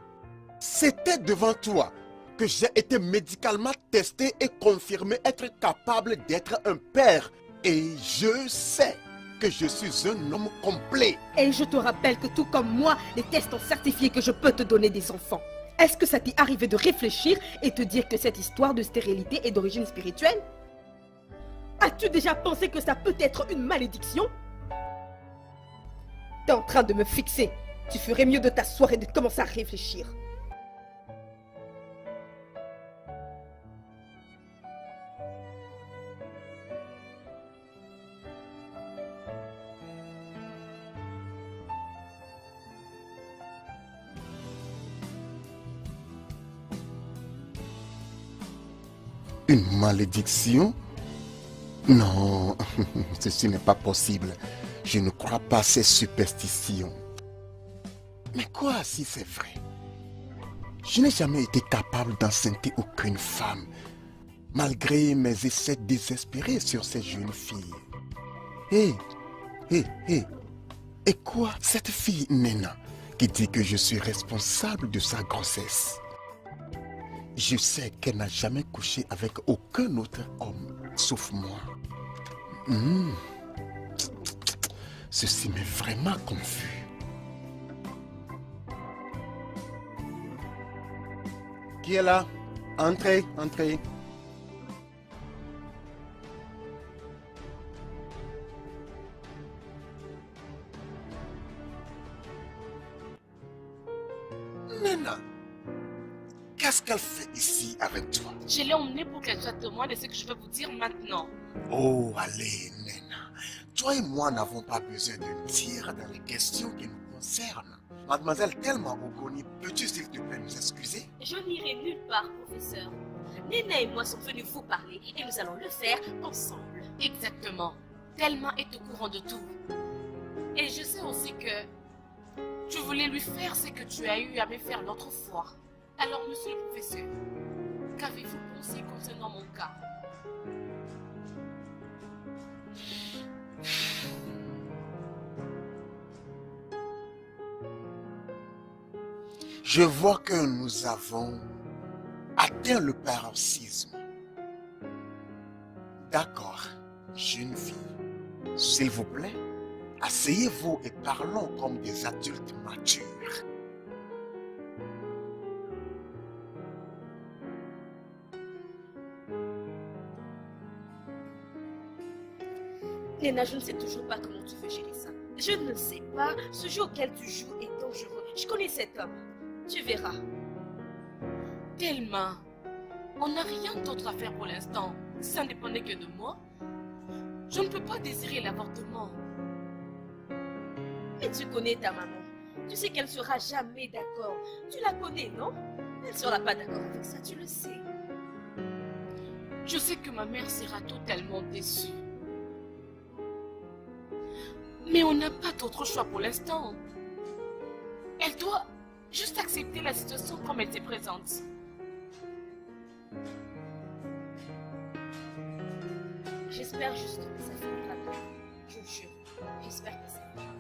C'était devant toi que j'ai été médicalement testé et confirmé être capable d'être un père. Et je sais que je suis un homme complet. Et je te rappelle que tout comme moi, les tests ont certifié que je peux te donner des enfants. Est-ce que ça t'est arrivé de réfléchir et te dire que cette histoire de stérilité est d'origine spirituelle? As-tu déjà pensé que ça peut être une malédiction? T'es en train de me fixer. Tu ferais mieux de t'asseoir et de commencer à réfléchir. Une malédiction? Non, ceci n'est pas possible. Je ne crois pas à ces superstitions. Mais quoi si c'est vrai? Je n'ai jamais été capable d'enceinte aucune femme, malgré mes essais désespérés sur ces jeunes filles. Et quoi cette fille Nena qui dit que je suis responsable de sa grossesse? Je sais qu'elle n'a jamais couché avec aucun autre homme, sauf moi. Ceci m'est vraiment confus. Qui est là? Entrez, entrez. Nena, qu'est-ce qu'elle fait ici avec toi? Je l'ai emmenée pour qu'elle soit témoin de ce que je vais vous dire maintenant. Oh, allez, Nena. Toi et moi n'avons pas besoin de dire dans les questions qui nous concernent. Mademoiselle Thelma Ogoni, peux-tu s'il te plaît nous excuser? Je n'irai nulle part, professeur. Nena et moi sommes venus vous parler et nous allons le faire ensemble. Exactement. Thelma est au courant de tout. Et je sais aussi que tu voulais lui faire ce que tu as eu à me faire l'autre fois. Alors, monsieur le professeur, qu'avez-vous pensé concernant mon cas? Je vois que nous avons atteint le paroxysme. D'accord, jeune fille, s'il vous plaît, asseyez-vous et parlons comme des adultes matures. Nena, je ne sais toujours pas comment tu veux gérer ça. Je ne sais pas. Ce jeu auquel tu joues est dangereux. Je connais cet homme. Tu verras. Thelma, on n'a rien d'autre à faire pour l'instant. Si ça ne dépendait que de moi, je ne peux pas désirer l'avortement. Mais tu connais ta maman. Tu sais qu'elle ne sera jamais d'accord. Tu la connais, non? Elle ne sera pas d'accord avec ça, tu le sais. Je sais que ma mère sera totalement déçue. Mais on n'a pas d'autre choix pour l'instant. Elle doit Juste accepter la situation comme elle se présente. J'espère juste que ça finira bien. Je vous jure. J'espère que ça finira.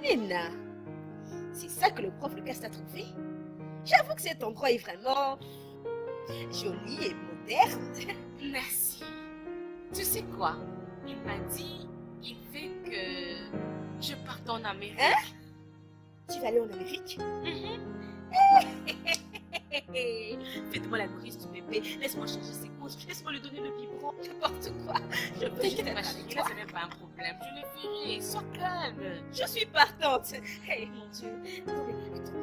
Nena, c'est ça que le prof Lucas t'a trouvé? J'avoue que cet endroit est vraiment joli et moderne. Merci. Tu sais quoi? Il m'a dit il veut que je parte en Amérique. Hein? Tu vas aller en Amérique? Faites-moi la nourrice du bébé. Laisse-moi changer ses couches. Laisse-moi lui donner le biberon. N'importe quoi. Je veux juste T'inquiète être ma avec chérie, toi. là c'est même pas un problème. Je le ferai. Sois calme. Je suis partante. Hey, mon Dieu. Non, mais, attends.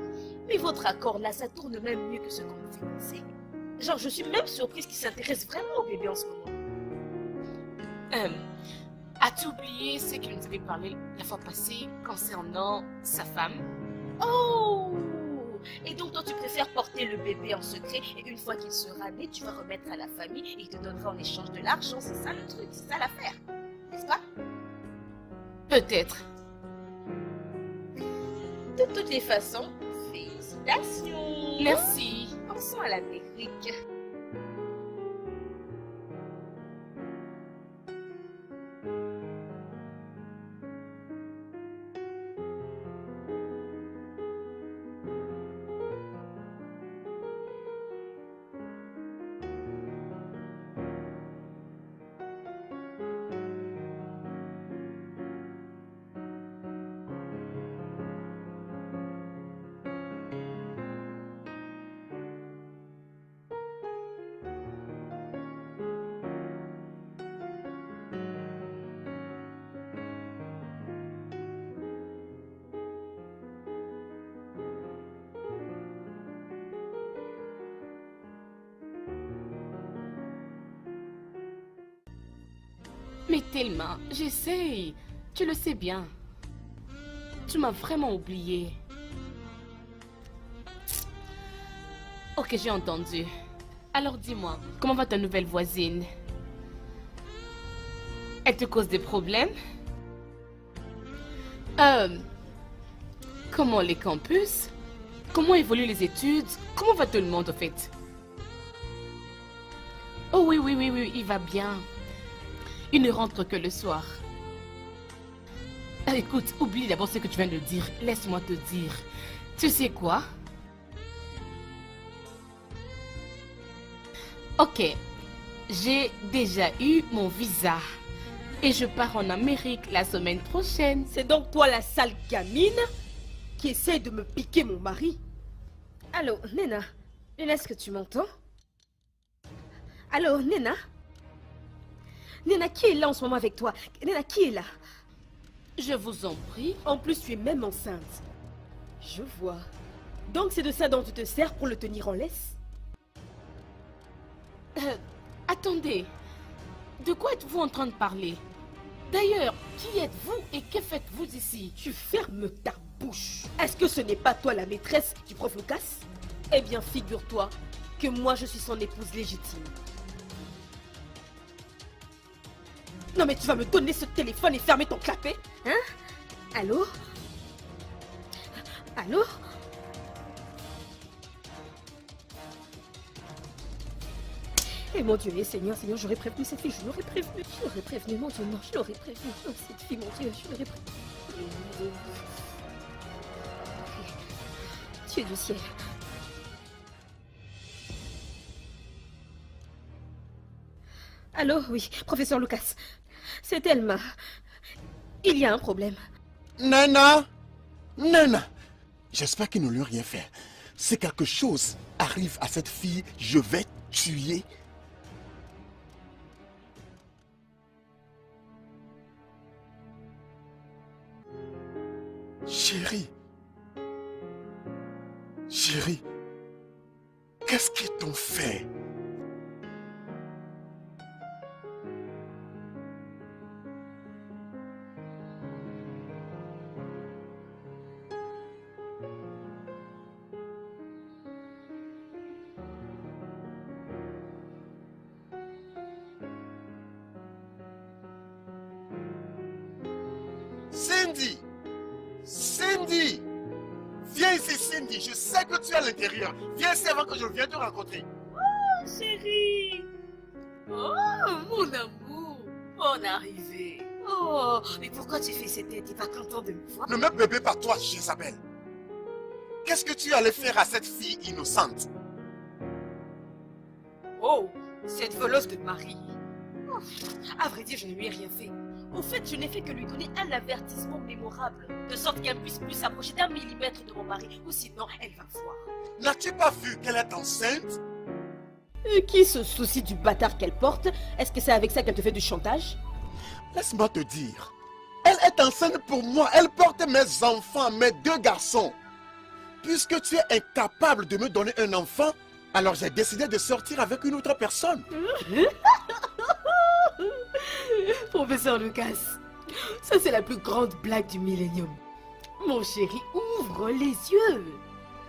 Mais votre accord là, ça tourne même mieux que ce qu'on me fait penser. Genre, je suis même surprise qu'il s'intéresse vraiment au bébé en ce moment. As-tu oublié ce qu'il nous avait parlé la fois passée concernant sa femme? Oh! Et donc, toi, tu préfères porter le bébé en secret et une fois qu'il sera né, tu vas remettre à la famille et il te donnera en échange de l'argent. C'est ça le truc, c'est ça l'affaire. N'est-ce pas? Peut-être. De toutes les façons, félicitations. Merci. Pensons à l'Amérique. Mais tellement, j'essaye. Tu le sais bien. Tu m'as vraiment oublié. Ok, j'ai entendu. Alors dis-moi, comment va ta nouvelle voisine? Elle te cause des problèmes? Comment les campus? Comment évoluent les études? Comment va tout le monde au fait? Oh oui, oui, oui, oui, il va bien. Il ne rentre que le soir. Écoute, oublie d'abord ce que tu viens de dire. Laisse-moi te dire. Tu sais quoi? Ok, j'ai déjà eu mon visa. Et je pars en Amérique la semaine prochaine. C'est donc toi la sale gamine qui essaie de me piquer mon mari? Allô, Nena? Nena, est-ce que tu m'entends? Allô, Nena? Nena, qui est là en ce moment avec toi? Nena, qui est là? Je vous en prie. En plus, tu es même enceinte. Je vois. Donc c'est de ça dont tu te sers pour le tenir en laisse? Attendez. De quoi êtes-vous en train de parler? D'ailleurs, qui êtes-vous et que faites-vous ici? Tu fermes ta bouche. Est-ce que ce n'est pas toi la maîtresse du prof Lucas? Eh bien, figure-toi que moi je suis son épouse légitime. Non mais tu vas me donner ce téléphone et fermer ton clapet? Hein? Allô? Allô? Eh mon Dieu, Seigneur, j'aurais prévenu cette fille, je l'aurais prévenu, mon Dieu, non, je l'aurais prévenu, oh, cette fille, mon Dieu, je l'aurais prévenu. Dieu du ciel. Allô, oui, professeur Lucas, c'est Elma. Il y a un problème. Nana! Nana! J'espère qu'ils ne lui ont rien fait. Si quelque chose arrive à cette fille, je vais tuer. Chérie. Chérie. Qu'est-ce qu'ils t'ont fait? Cindy! Cindy! Viens ici, Cindy. Je sais que tu es à l'intérieur. Viens ici avant que je vienne te rencontrer. Chérie. Oh, mon amour. Bonne arrivée. Oh, mais pourquoi tu fais cette tête? Il va content de me voir. Ne me bébé pas toi, Jésabelle. Qu'est-ce que tu allais faire à cette fille innocente? Oh, cette voleuse de mari. Oh, à vrai dire, je ne lui ai rien fait. Au fait, je n'ai fait que lui donner un avertissement mémorable, de sorte qu'elle puisse plus s'approcher d'un millimètre de mon mari, ou sinon elle va voir. N'as-tu pas vu qu'elle est enceinte? Qui se soucie du bâtard qu'elle porte? Est-ce que c'est avec ça qu'elle te fait du chantage? Laisse-moi te dire. Elle est enceinte pour moi. Elle porte mes enfants, mes 2 garçons. Puisque tu es incapable de me donner un enfant, alors j'ai décidé de sortir avec une autre personne. Professeur Lucas, ça c'est la plus grande blague du millénium. Mon chéri, ouvre les yeux.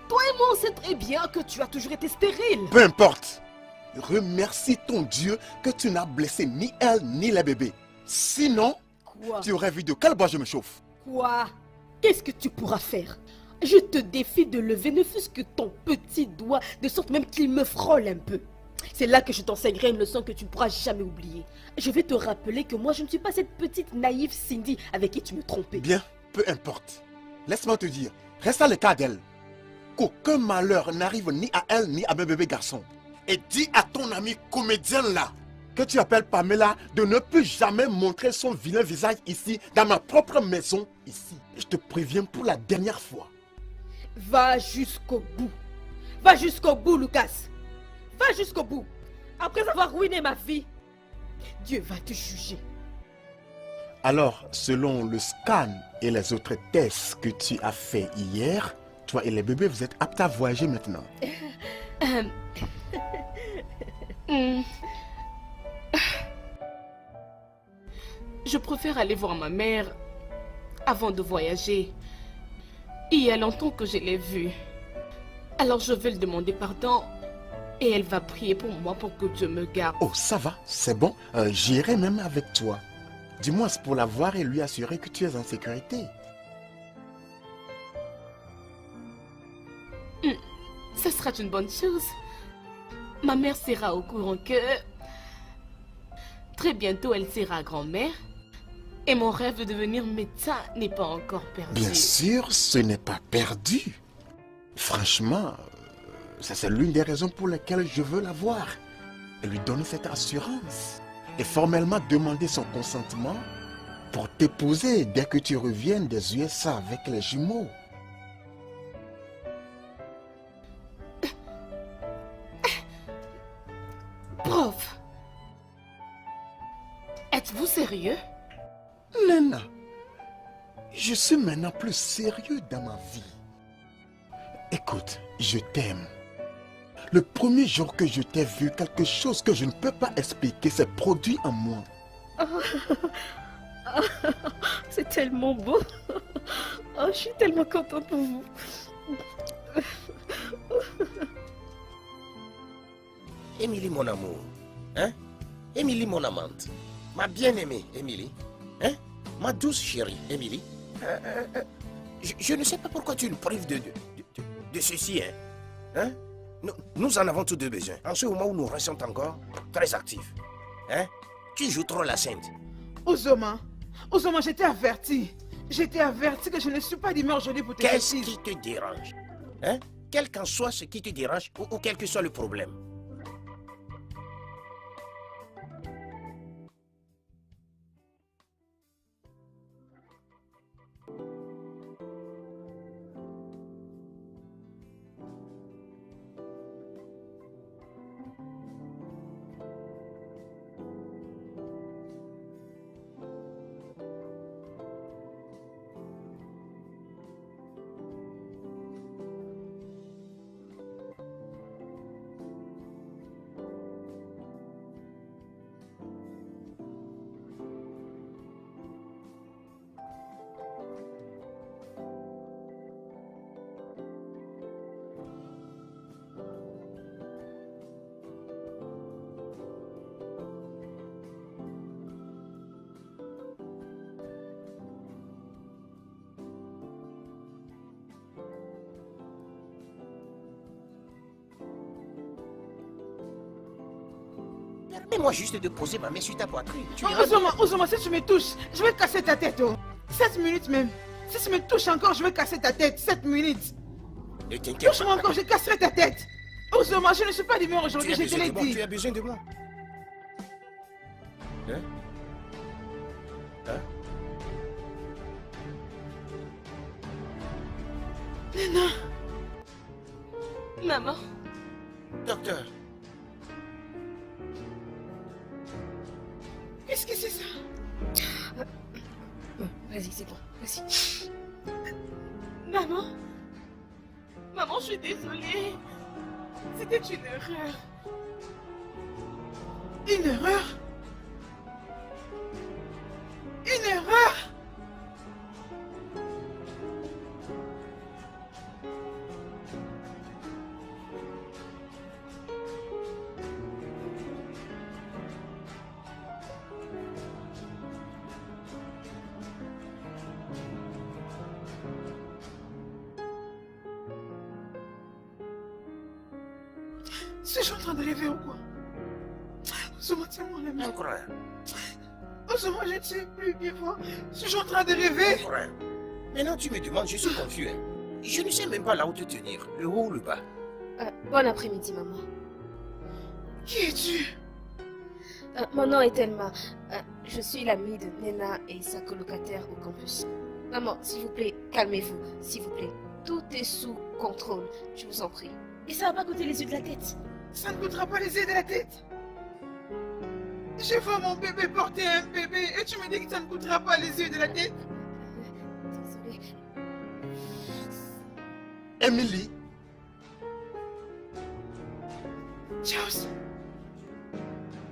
Toi et moi, on sait très bien que tu as toujours été stérile. Peu importe. Remercie ton Dieu que tu n'as blessé ni elle ni les bébés. Sinon, Quoi? tu aurais vu de quel bois je me chauffe. Quoi? Qu'est-ce que tu pourras faire? Je te défie de lever ne fût-ce que ton petit doigt, de sorte même qu'il me frôle un peu. C'est là que je t'enseignerai une leçon que tu ne pourras jamais oublier. Je vais te rappeler que moi, je ne suis pas cette petite naïve Cindy avec qui tu me trompais. Bien, peu importe. Laisse-moi te dire, reste à l'écart d'elle. Qu'aucun malheur n'arrive ni à elle ni à mes bébés garçons. Et dis à ton ami comédien là, que tu appelles Pamela, de ne plus jamais montrer son vilain visage ici, dans ma propre maison, ici. Je te préviens pour la dernière fois. Va jusqu'au bout. Va jusqu'au bout, Lucas. Va jusqu'au bout. Après avoir ruiné ma vie, Dieu va te juger. Alors, selon le scan et les autres tests que tu as fait hier, toi et les bébés, vous êtes aptes à voyager maintenant. Je préfère aller voir ma mère avant de voyager. Il y a longtemps que je l'ai vue. Alors je vais lui demander pardon et elle va prier pour moi pour que Dieu me garde. Oh, ça va, c'est bon. J'irai même avec toi. Dis-moi, c'est pour la voir et lui assurer que tu es en sécurité. Ça sera une bonne chose. Ma mère sera au courant que très bientôt elle sera grand-mère. Et mon rêve de devenir médecin n'est pas encore perdu. Bien sûr, ce n'est pas perdu. Franchement, ça c'est l'une des raisons pour lesquelles je veux la voir. Et lui donner cette assurance. Et formellement demander son consentement pour t'épouser dès que tu reviennes des USA avec les jumeaux. Prof, êtes-vous sérieux? Nana, je suis maintenant plus sérieux dans ma vie. Écoute, je t'aime. Le premier jour que je t'ai vu, quelque chose que je ne peux pas expliquer s'est produit en moi. C'est tellement beau. Oh, je suis tellement contente pour vous. Émilie, mon amour. Hein? Émilie, mon amante. Ma bien-aimée, Émilie. Hein? Ma douce chérie, Émilie. Je ne sais pas pourquoi tu nous prives de ceci, hein? Hein? Nous en avons tous deux besoin. En ce moment où nous restons encore très actifs. Hein? Tu joues trop la sainte. Ozoma, je t'ai averti. Je t'ai averti que je ne suis pas d'humeur aujourd'hui pour te Qu'est-ce bêtises. qui te dérange? Hein? Quel qu'en soit ce qui te dérange ou quel que soit le problème. Permets-moi juste de poser ma main sur ta poitrine. Tu verras. Ozoma, si tu me touches, je vais casser ta tête. Oh. 7 minutes même. Si tu me touches encore, je vais casser ta tête. 7 minutes. Ne t'inquiète Touche-moi pas. encore, je casserai ta tête. Ozoma, je ne suis pas d'humeur Tu aujourd'hui, as je te besoin l'ai de moi. dit. Tu as besoin de moi. Hein? Hein? Nena, Maman, Docteur, qu'est-ce que c'est ça? Vas-y, c'est bon. Vas-y. maman. Maman, je suis désolée. C'était une erreur. Une erreur? Une erreur? Suis-je en train de rêver ou quoi? Ozoma, tiens-moi la main. encore un. Ozoma, je ne sais plus bien voir. Suis-je en train de rêver? Encore un. Maintenant, tu me demandes, je suis confus. Hein. Je ne sais même pas là où te tenir, le haut ou le bas. Bon après-midi, maman. Qui es-tu? Mon nom est Thelma. Je suis l'amie de Nena et sa colocataire au campus. Maman, s'il vous plaît, calmez-vous. S'il vous plaît. Tout est sous contrôle. Je vous en prie. Et ça va pas coûter les yeux de la tête. Ça ne coûtera pas les yeux de la tête. Je vois mon bébé porter un bébé et tu me dis que ça ne coûtera pas les yeux de la tête. Désolée. Emily, Charles,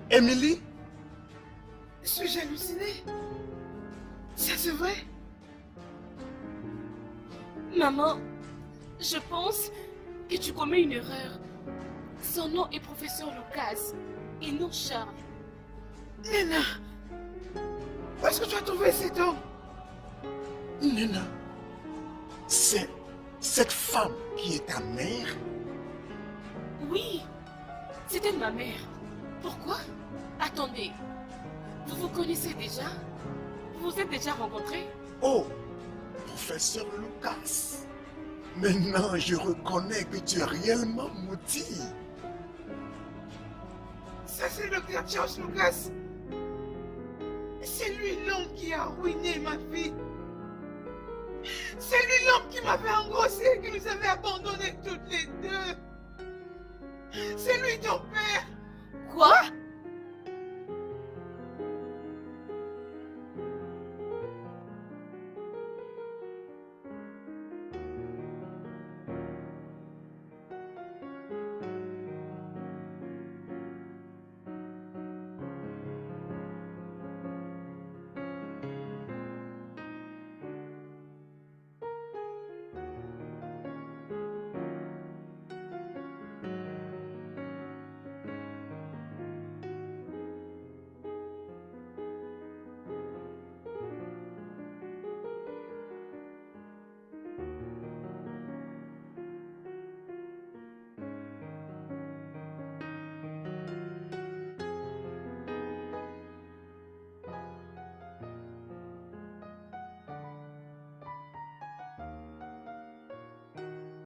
Emily, suis-je halluciné? Ça c'est vrai? Maman, je pense que tu commets une erreur. Son nom est professeur Lucas et non Charles. Nena, où est-ce que tu as trouvé cet homme? Nena, c'est cette femme qui est ta mère? Oui, c'était ma mère. Pourquoi? Attendez, vous vous connaissez déjà? Vous vous êtes déjà rencontrés? Oh, professeur Lucas. Maintenant, je reconnais que tu es réellement maudit. Ça c'est le docteur Charles Lucas. C'est lui l'homme qui a ruiné ma vie. C'est lui l'homme qui m'avait engrossé et qui nous avait abandonnés toutes les deux. C'est lui ton père. Quoi?